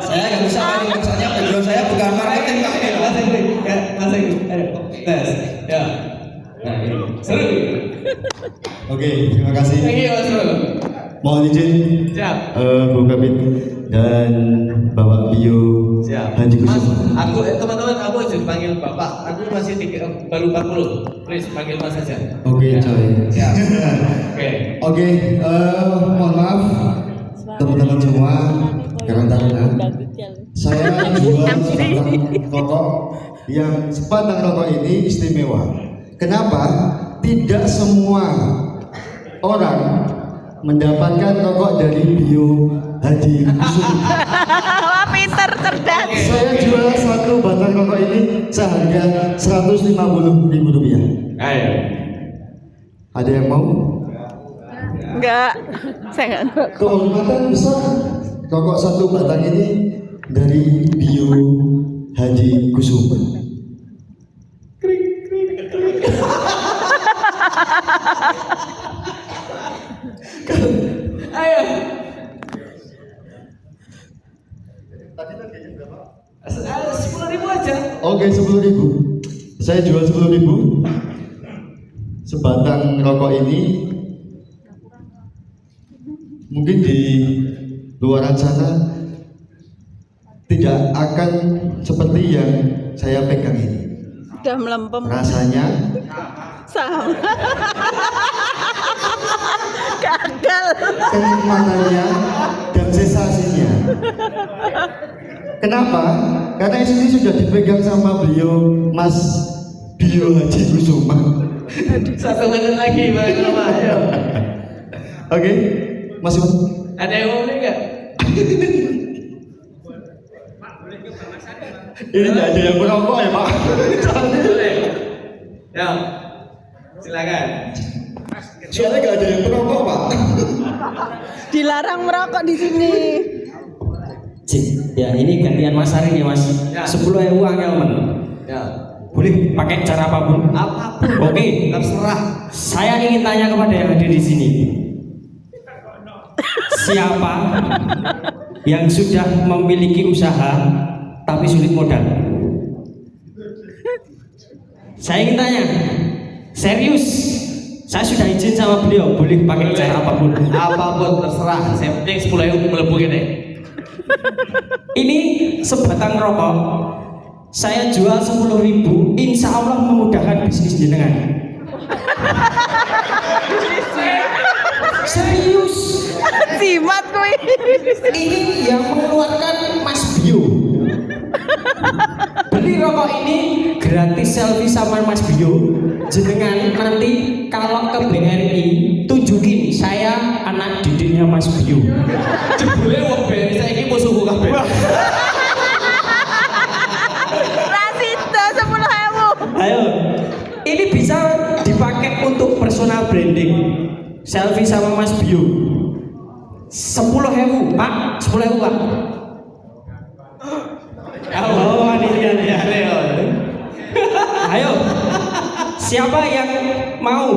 Saya nggak bisa pakai misalnya background saya bukan marketing Pak. Mas Ingrid, ya, Mas Ingrid, ayo, tes, ya. Nah ini seru. Oke, terima kasih. Thank you Mas Bro. Mohon izin Siap. Bu Kabit dan Bapak Bio Siap. Haji Mas, Kusuma. aku teman-teman aku izin panggil Bapak. Aku masih baru 40. Please panggil Mas saja. Oke, coy. Siap. Oke. Oke, mohon maaf teman-teman semua, karena saya jual sebatang rokok yang sebatang rokok ini istimewa. Kenapa? Tidak semua orang mendapatkan rokok dari Bio Haji Kusuma. wah pinter cerdas Saya jual satu batang rokok ini seharga Rp150.000. Ayo. Ada yang mau? enggak saya enggak ngerokok Kehormatan besar rokok satu batang ini dari Bio Haji Kusuma. Ayo. Tadi harganya berapa? 10.000 aja. Oke, 10.000. Saya jual 10.000. Sebatang rokok ini mungkin di luaran sana tidak akan seperti yang saya pegang ini. Udah melempem. Rasanya Sama. Gagal. kenikmatannya dan sensasinya. Kenapa? Karena ini sudah dipegang sama beliau Mas Bio Haji Kusuma. Satu menit lagi Bang Rama, ayo. Oke, Mas Iwan. Ada yang mau beli nggak? Ini nggak ada yang merokok ya Pak? Boleh. Ya, silakan. Soalnya nggak ada yang merokok Pak. Dilarang merokok di sini. Cik, ya ini gantian Mas Ari nih Mas. Ya. 10.000 angel men. Ya, Boleh pakai cara apapun. apapun. Oke. Terserah. Saya ingin tanya kepada yang hadir di sini. Siapa yang sudah memiliki usaha tapi sulit modal? Saya ingin tanya. Serius. Saya sudah izin sama beliau, boleh pakai cara apapun. Apapun terserah. Saya penting 10.000 melebu ini. Ini sebatang rokok. Saya jual 10.000, insya Allah memudahkan bisnis jenengan. Serius. Simat kuwi. Ini yang mengeluarkan Mas Bio. Beli rokok ini gratis selfie sama Mas Bio. Jenengan nanti kalau ke BRI tunjukin saya anak didiknya Mas Bio. Jebule wong BRI saiki musuhku kabeh. Rasito 10.000. Ayo, ini bisa dipakai untuk personal branding. Selfie sama Mas Bio. 10.000, Pak. 10.000, Pak. Oh, ini ya. Ayo. Siapa yang mau?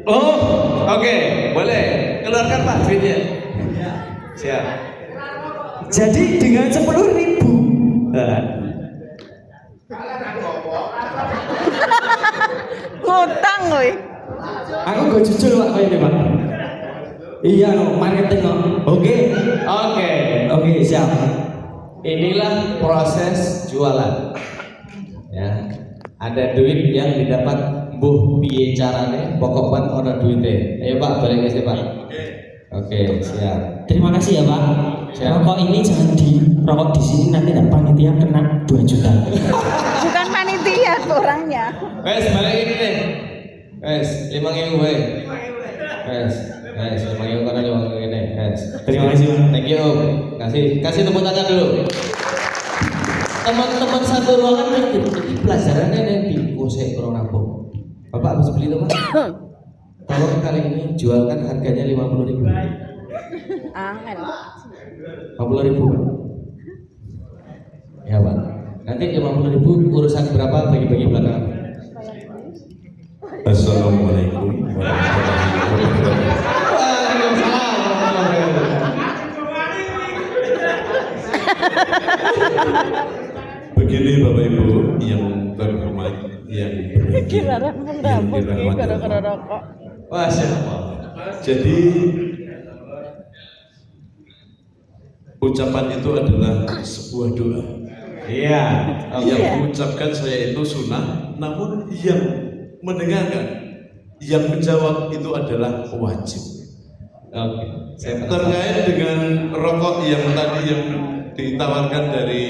Oh, oke, boleh. Keluarkan Pak duitnya. Siap. Jadi dengan 10.000. Ngutang kuwi. Aku gak jujur Pak kayak ini Pak. Iya no, marketing no. Oke. Oke, siap. Inilah proses jualan. Ya. Ada duit yang didapat mbuh piye carane, pokoknya ana duite. Ayo Pak, balik ke sini Pak. Oke, siap. Terima kasih ya Pak. Siap. Rokok ini jangan dirokok di sini, nanti ada panitia kena 2 juta. Bukan panitia orangnya. Wes, balik ini deh. Wes, 5.000 wae. Wes, 5.000 karena 5.000 ini. Wes. Terima kasih Pak. Thank you. Kasih tepuk tangan dulu. Teman-teman satu ruangan ini pelajarannya nanti saya kurang rampung. Bapak habis beli itu Pak? Tolong kali ini jualkan harganya 50.000. Angin. 50.000. Ya Pak. Nanti 50.000 urusan berapa bagi-bagi belakangan. Assalamualaikum warahmatullahi wabarakatuh. Begini Bapak Ibu yang terhormat, yang berbahagia, Kira-kira yang dirahmati gara-gara Allah. rokok. Masya Allah. Jadi ucapan itu adalah sebuah doa. Iya. Yang mengucapkan saya itu sunnah, namun yang mendengarkan, yang menjawab itu adalah wajib. Oke. Saya Terkait dengan rokok yang tadi yang ditawarkan dari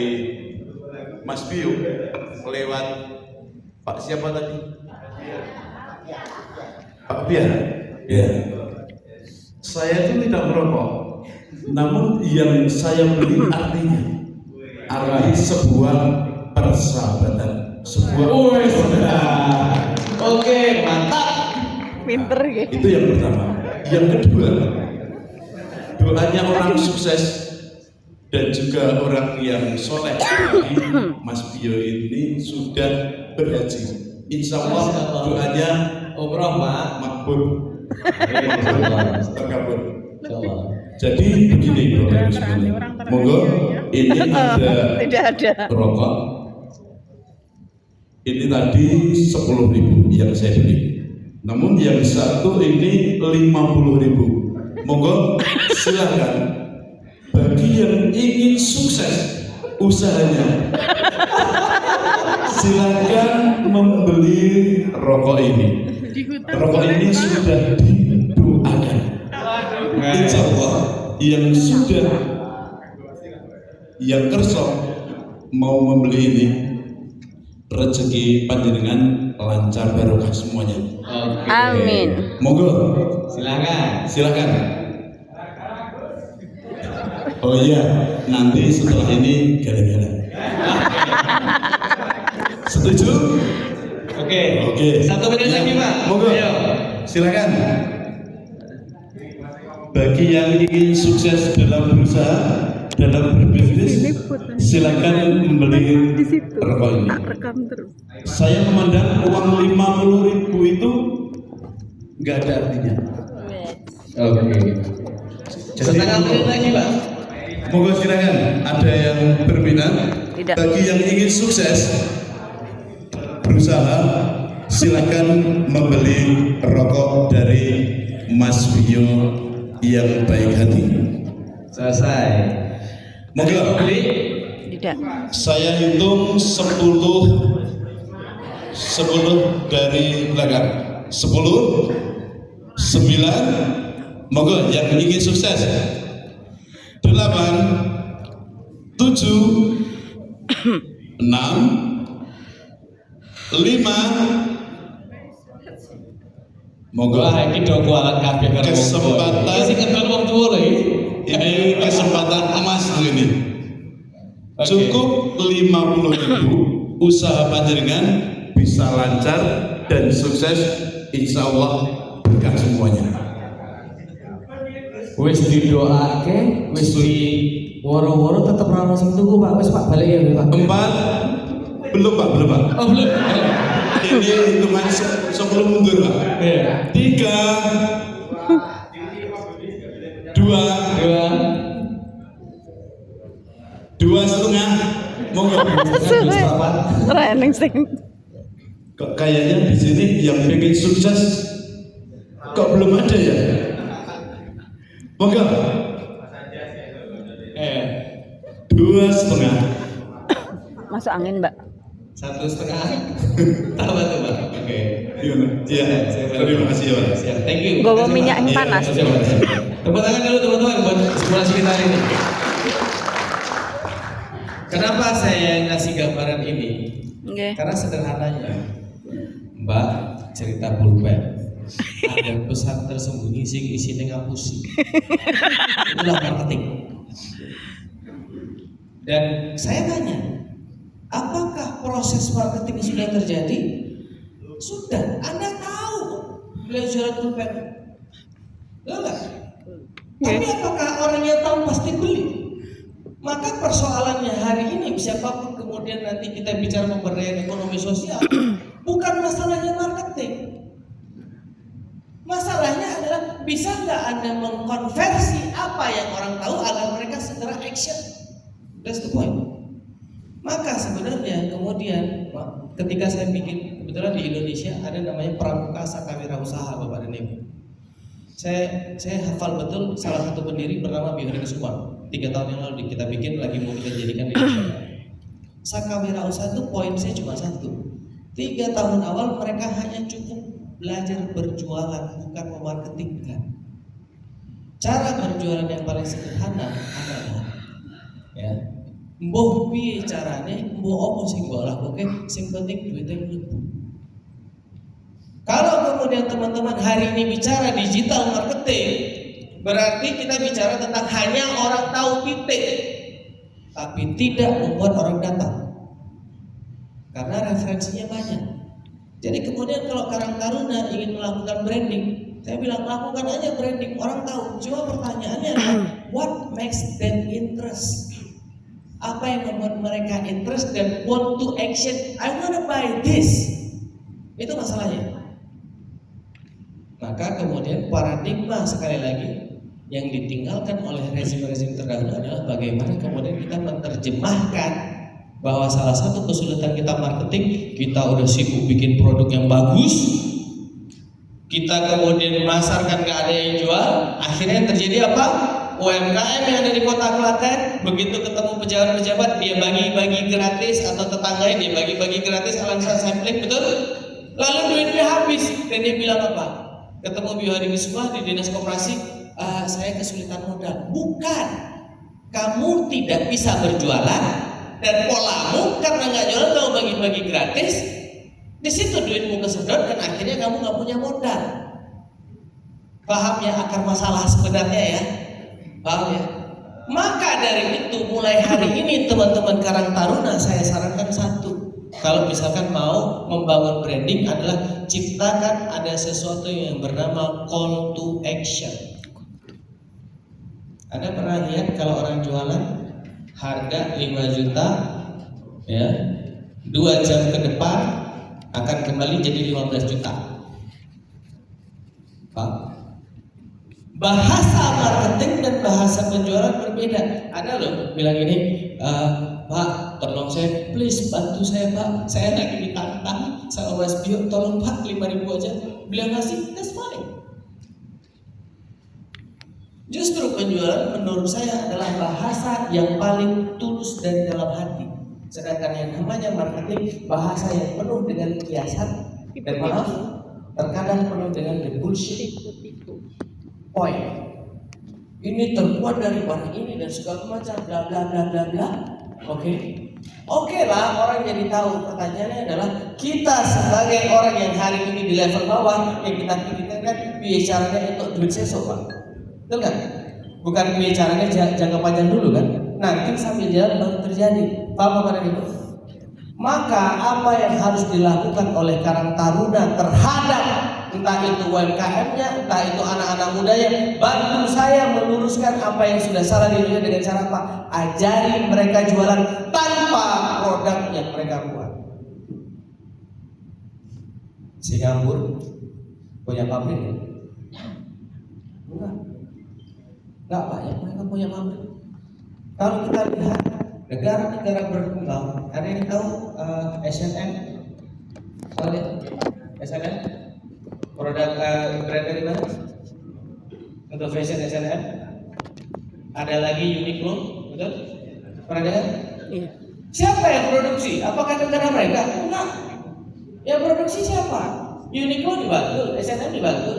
Mas Bio lewat Pak siapa tadi? Pak Biar. Ya. Saya itu tidak merokok, namun yang saya beli arti sebuah persahabatan, sebuah Oke, mantap. Pinter gitu. itu yang pertama. Yang kedua, doanya orang sukses dan juga orang yang soleh seperti Mas Bio ini sudah berhaji. Insya Allah doanya Umroh Pak. makbul, terkabul. Insyaallah. Jadi begini Bapak Ibu sekalian, monggo ini ada Tidak ada. rokok. Ini tadi 10.000 yang saya beli. Namun yang satu ini 50.000. Monggo silakan bagi yang ingin sukses usahanya, silakan membeli rokok ini. Rokok ini sudah didoakan. Insya Allah yang sudah yang kerso mau membeli ini rezeki panjenengan lancar barokah semuanya. Amin. Monggo Silakan. silakan. Oh iya, nanti setelah ini gala-gala. Setuju? Oke. Oke. 1 menit lagi, Pak. Monggo. Ayo. Silakan. Bagi yang ingin sukses dalam berusaha, dalam berbisnis, silakan membeli rokok ini. Rekam terus. Saya memandang uang 50.000 itu nggak ada artinya. Oke. Setengah menit lagi, Pak. Monggo silakan. Ada yang berminat? Tidak. Bagi yang ingin sukses berusaha, silakan membeli rokok dari Mas Bio yang baik hati. Selesai. Monggo. Beli. Tidak. Saya hitung 10 dari belakang. 10, 9. Monggo yang ingin sukses. 8, 7, 6, 5. Monggo. Wah, iki do kualat kabeh karo Kesempatan. Iki sing kendel wong tuwa lho iki. Ini kesempatan emas ini. Oke. Cukup 50.000, usaha panjenengan bisa lancar dan sukses, insya Allah berkah semuanya. Wis didoake, wis di woro-woro tetep ra ono sing tuku Pak. Wis Pak balik ya Pak. 4, belum Pak, belum Pak. Oh, belum. Ini hitungan sebelum mundur Pak. Iya. 3, 2, 2,5. Monggo. Reneng sing. Kok kayaknya di sini yang pengen sukses kok belum ada ya? Monggo. 2,5. Masuk angin, Mbak. 1,5. Tambah tuh, Pak. Oke. Gimana? Iya. Terima kasih ya Pak. Siap. Thank you. Bawa Makasih, minyak Pak. yang Iya, panas. makasih, Pak. Tepuk tangan dulu teman-teman buat simulasi kita hari ini. Kenapa saya ngasih gambaran ini? Oke. Karena sederhananya, Mbak cerita pulpen. Ada pesan tersembunyi sing isine ngapusi. Itulah marketing. Dan saya tanya, apakah proses marketing sudah terjadi? Sudah, Anda tahu beliau jualan pulpen. Enggak? Tapi apakah orang yang tahu pasti beli? Maka persoalannya hari ini, siapapun kemudian nanti kita bicara pemberdayaan ekonomi sosial, bukan masalahnya marketing. Masalahnya adalah bisa nggak Anda mengkonversi apa yang orang tahu agar mereka segera action. That's the point. Maka sebenarnya kemudian ketika saya bikin, kebetulan di Indonesia ada namanya Pramuka Sakawirausaha, Bapak dan Ibu. Saya hafal betul salah satu pendiri bernama Bihari Kusuma. 3 tahun yang lalu kita bikin, lagi mau kita jadikan di Indonesia. Sakawirausaha itu poin saya cuma satu. 3 tahun awal mereka hanya cukup belajar berjualan, bukan memarketingkan. Cara berjualan yang paling sederhana adalah ya, mbuh piye carane, mbuh apa sing mbok lakuke, sing penting duitnya mlebu. Kalau kemudian teman-teman hari ini bicara digital marketing, berarti kita bicara tentang hanya orang tahu titik, tapi tidak membuat orang datang. Karena referensinya banyak. Jadi kemudian kalau Karang Taruna ingin melakukan branding, saya bilang lakukan aja branding, orang tahu. Cuma pertanyaannya adalah what makes them interest? Apa yang membuat mereka interest dan want to action? I wanna buy this. Itu masalahnya. Maka kemudian paradigma sekali lagi Yang ditinggalkan oleh rezim-rezim terdahulu adalah bagaimana kemudian kita menerjemahkan bahwa salah satu kesulitan kita marketing, kita udah sibuk bikin produk yang bagus, kita kemudian memasarkan nggak ada yang jual, akhirnya yang terjadi apa? UMKM yang ada di kota Klaten begitu ketemu pejabat-pejabat dia bagi-bagi gratis atau tetangganya dia bagi-bagi gratis alat sampling, betul? Lalu duitnya habis dan dia bilang apa? Ketemu Bio Hadi Wisma di dinas koperasi, saya kesulitan modal. Bukan, kamu tidak bisa berjualan dan polamu karena nggak jualan kamu bagi-bagi gratis. Di situ duitmu kesedot dan akhirnya kamu nggak punya modal. Paham ya akar masalah sebenarnya ya? Paham ya? Maka dari itu mulai hari ini teman-teman Karang Taruna saya sarankan satu. Kalau misalkan mau membangun branding adalah ciptakan ada sesuatu yang bernama call to action. Anda pernah lihat kalau orang jualan harga 5 juta ya 2 jam ke depan akan kembali jadi 15 juta. Pak, bahasa marketing dan bahasa penjualan berbeda. Ada loh bilang ini, Pak, tolong saya, please bantu saya Pak, saya lagi ditantang sama Mas Bio, tolong Pak 5.000 aja. Beliau ngasih, that's fine. Justru penjualan menurut saya adalah bahasa yang paling tulus dari dalam hati. Sedangkan yang namanya marketing bahasa yang penuh dengan kiasan dan maaf terkadang penuh dengan the bullshit point. Ini terbuat dari barang ini dan segala macam bla bla bla bla bla. Oke lah orang jadi tahu. Pertanyaannya adalah kita sebagai orang yang hari ini di level bawah yang kita pikirkan kan bicaranya untuk duit sesok Pak. Betul kan? Bukan bicaranya jangka panjang dulu kan? Nanti sambil jalan baru terjadi. Paham apa itu? Maka apa yang harus dilakukan oleh Karang Taruna terhadap entah itu UMKM-nya, entah itu anak-anak mudanya, bantu saya meluruskan apa yang sudah salah di Indonesia dengan cara apa? Ajari mereka jualan tanpa produk yang mereka buat. Singapura punya pabrik? Enggak banyak mereka punya pabrik. Kalau kita lihat negara-negara berkembang, ada yang tahu SNM? Soalnya SNM produk brand dari mana? Untuk fashion SNM. Ada lagi Uniqlo, betul? Pernah dengar? Iya. Siapa yang produksi? Apakah negara mereka? Enggak. Yang produksi siapa? Uniqlo dibantu, SNM dibantu.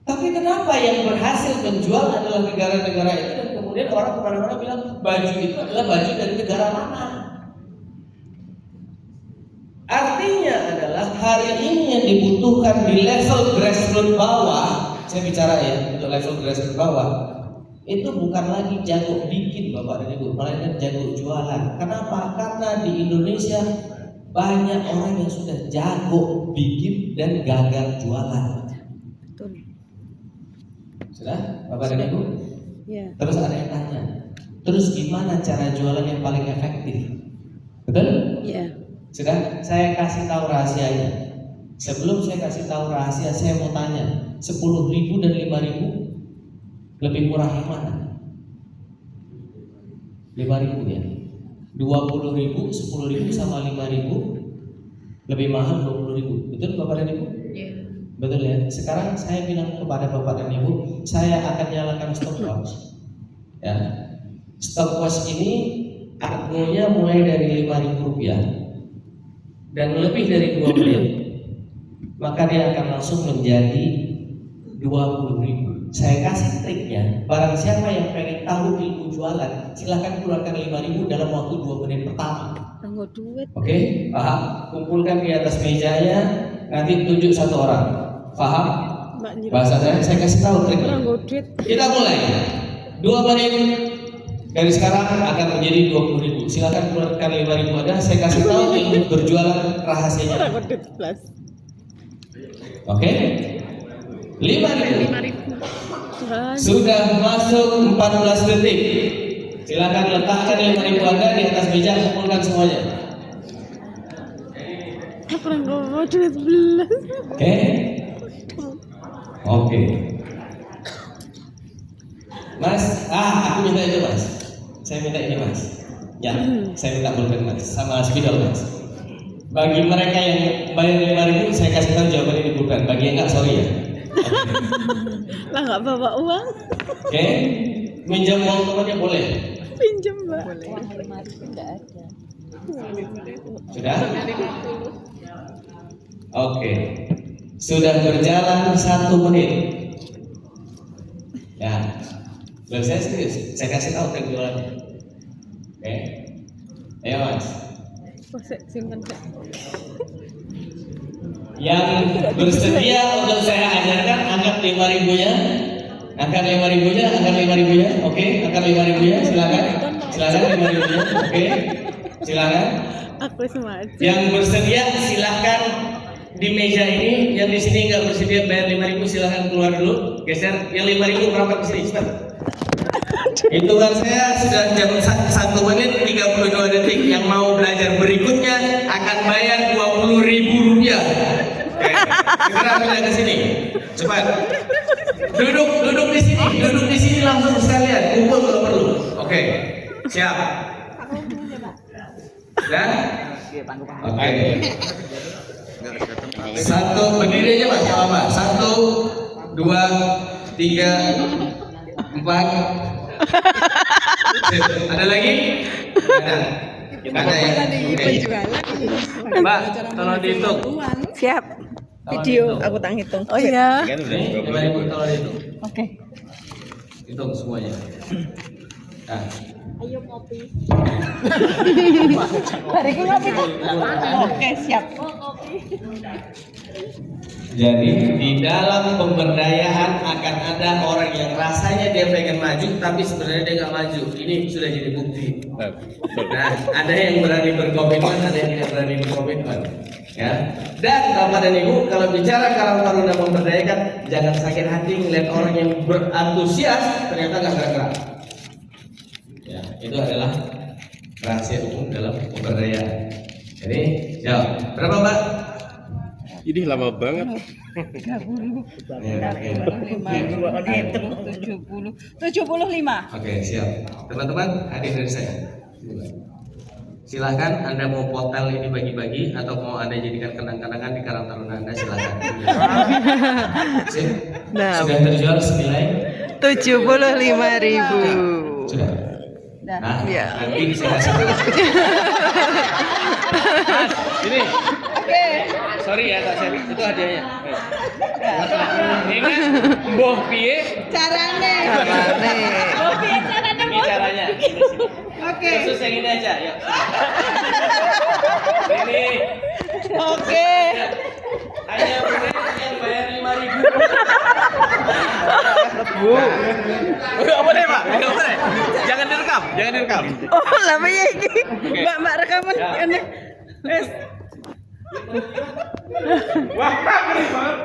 Tapi kenapa yang berhasil menjual adalah negara-negara itu dan kemudian orang kemana-mana bilang baju itu adalah baju dari negara mana? Artinya adalah hari ini yang dibutuhkan di level grassroots bawah, saya bicara ya untuk level grassroots bawah, itu bukan lagi jago bikin Bapak dan Ibu, melainkan jago jualan. Kenapa? Karena di Indonesia banyak orang yang sudah jago bikin dan gagal jualan. Betul. Sudah, Bapak dan Ibu? Ya. Terus ada yang tanya, terus gimana cara jualan yang paling efektif? Betul? Ya. Sudah, saya kasih tahu rahasianya. Sebelum saya kasih tahu rahasia, saya mau tanya, 10.000 dan 5.000 lebih murah yang mana? 5.000 ya. 20.000, 10.000 sama 5.000 lebih mahal 20.000. Betul Bapak dan Ibu? Iya. Betul ya. Sekarang saya bilang kepada Bapak dan Ibu, saya akan nyalakan stopwatch. Ya. Stopwatch ini argonya mulai dari Rp5.000 dan lebih dari 2 menit, maka dia akan langsung menjadi 20.000. Saya kasih triknya. Barang siapa yang pengen tahu ilmu jualan, silahkan keluarkan 5.000 dalam waktu 2 menit pertama. Tanggo duit. Oke, paham? Kumpulkan di atas mejanya, nanti tunjuk satu orang. Paham? Bahasa saya kasih tahu triknya. Tanggo duit. Kita mulai. 2 menit dari sekarang akan menjadi 20.000. Silakan keluarkan 5.000 ada. Saya kasih tahu ilmu berjualan rahasianya. Tanggo duit plus. Oke? 5.000. 5.000. Sudah masuk 14 detik. Silakan letakkan 5.000 Anda di atas meja, kumpulkan semuanya. Tanggo duit plus. Oke? Oke. Mas, aku minta itu mas. Saya minta ini mas. Ya, saya minta pulpen mas, sama spidol mas. Bagi mereka yang bayar 5.000, saya kasih tahu jawaban ini pulpen. Bagi yang enggak, sorry ya. Lah nggak bawa uang. Oke, minjam uang temannya boleh. Pinjam mbak. Sudah? Oke. Sudah berjalan 1 menit. Ya. Belum saya serius. Saya kasih tahu kejualannya. Oke. Ayo mas. Simpan Kak. Yang bersedia untuk saya ajarkan, angkat 5.000-nya. Angkat 5.000-nya, angkat 5.000-nya. Oke, angkat 5.000-nya. Silakan. Silakan 5.000-nya. Oke. Silakan. Aku semangat. Yang bersedia silakan di meja ini. Yang di sini nggak bersedia bayar 5.000 silakan keluar dulu. Geser. Yang 5.000 berangkat ke sini. Cepat. Hitungan saya sudah jam 1 menit 32 detik. Yang mau belajar berikutnya akan bayar 20.000 rupiah. Oke. Segera pindah ke sini. Cepat. Duduk di sini langsung sekalian. Kumpul kalau perlu. Oke. Siap. Dan oke. Satu berdiri aja mas, apa? 1, 2, 3, 4. Ada lagi? Ada. Ada ya. Oke. Mbak, tolong dihitung. Siap. Video aku tak hitung. Oh Iya. Ini 5.000 tolong dihitung. Oke. Hitung semuanya. Nah. Ayo kopi. Hari ini ngopi tuh. Oke, siap. Jadi di dalam pemberdayaan akan ada orang yang rasanya dia pengen maju tapi sebenarnya dia nggak maju. Ini sudah jadi bukti. Nah, ada yang berani berkomitmen, ada yang tidak berani berkomitmen. Ya. Dan Bapak dan Ibu, kalau bicara Karang Taruna memberdayakan, jangan sakit hati melihat orang yang berantusias ternyata nggak gerak-gerak. Ya, itu adalah rahasia umum dalam pemberdayaan. Jadi, ya, berapa Mbak? Ini lama banget. 30. Ya, oke. 75. Oke, siap. Teman-teman, hadir dari saya. Silahkan Anda mau potel ini bagi-bagi atau mau Anda jadikan kenang-kenangan di Karang Taruna Anda, silahkan. Sip. Sudah terjual senilai 75.000. sudah. Nah, Iya. nanti saya kasih tahu. Mas, ini. Oke. Sorry ya, tak share. Itu hadiahnya. Ingat, boh piye? Carane. Ini caranya. Oke. Khusus yang ini aja, yuk. Ini. Oke. Hanya boleh yang bayar 5.000. Bu. Enggak boleh, Pak. Enggak boleh. Jangan direkam, jangan direkam. Oh, lama ya ini. Mbak rekaman ini. Wes. Wah, keren banget.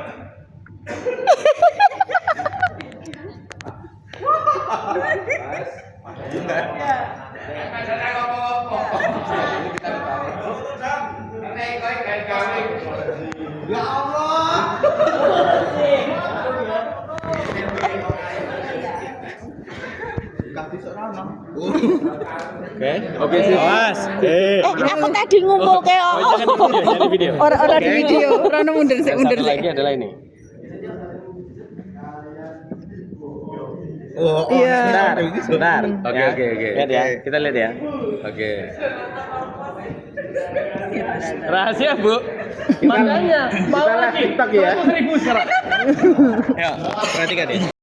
Ya Allah. Oke sih. Mas. Aku tadi ngumpul ke Jangan video. Orang di video. Orang mundur sih, mundur Satu sih. lagi adalah ini. Iya. Sebentar. Oke. Lihat ya. Kita lihat ya. Oke. Rahasia, Bu. Makanya mau lagi. TikTok ya. 100.000 sekarang. Ayo, perhatikan ya.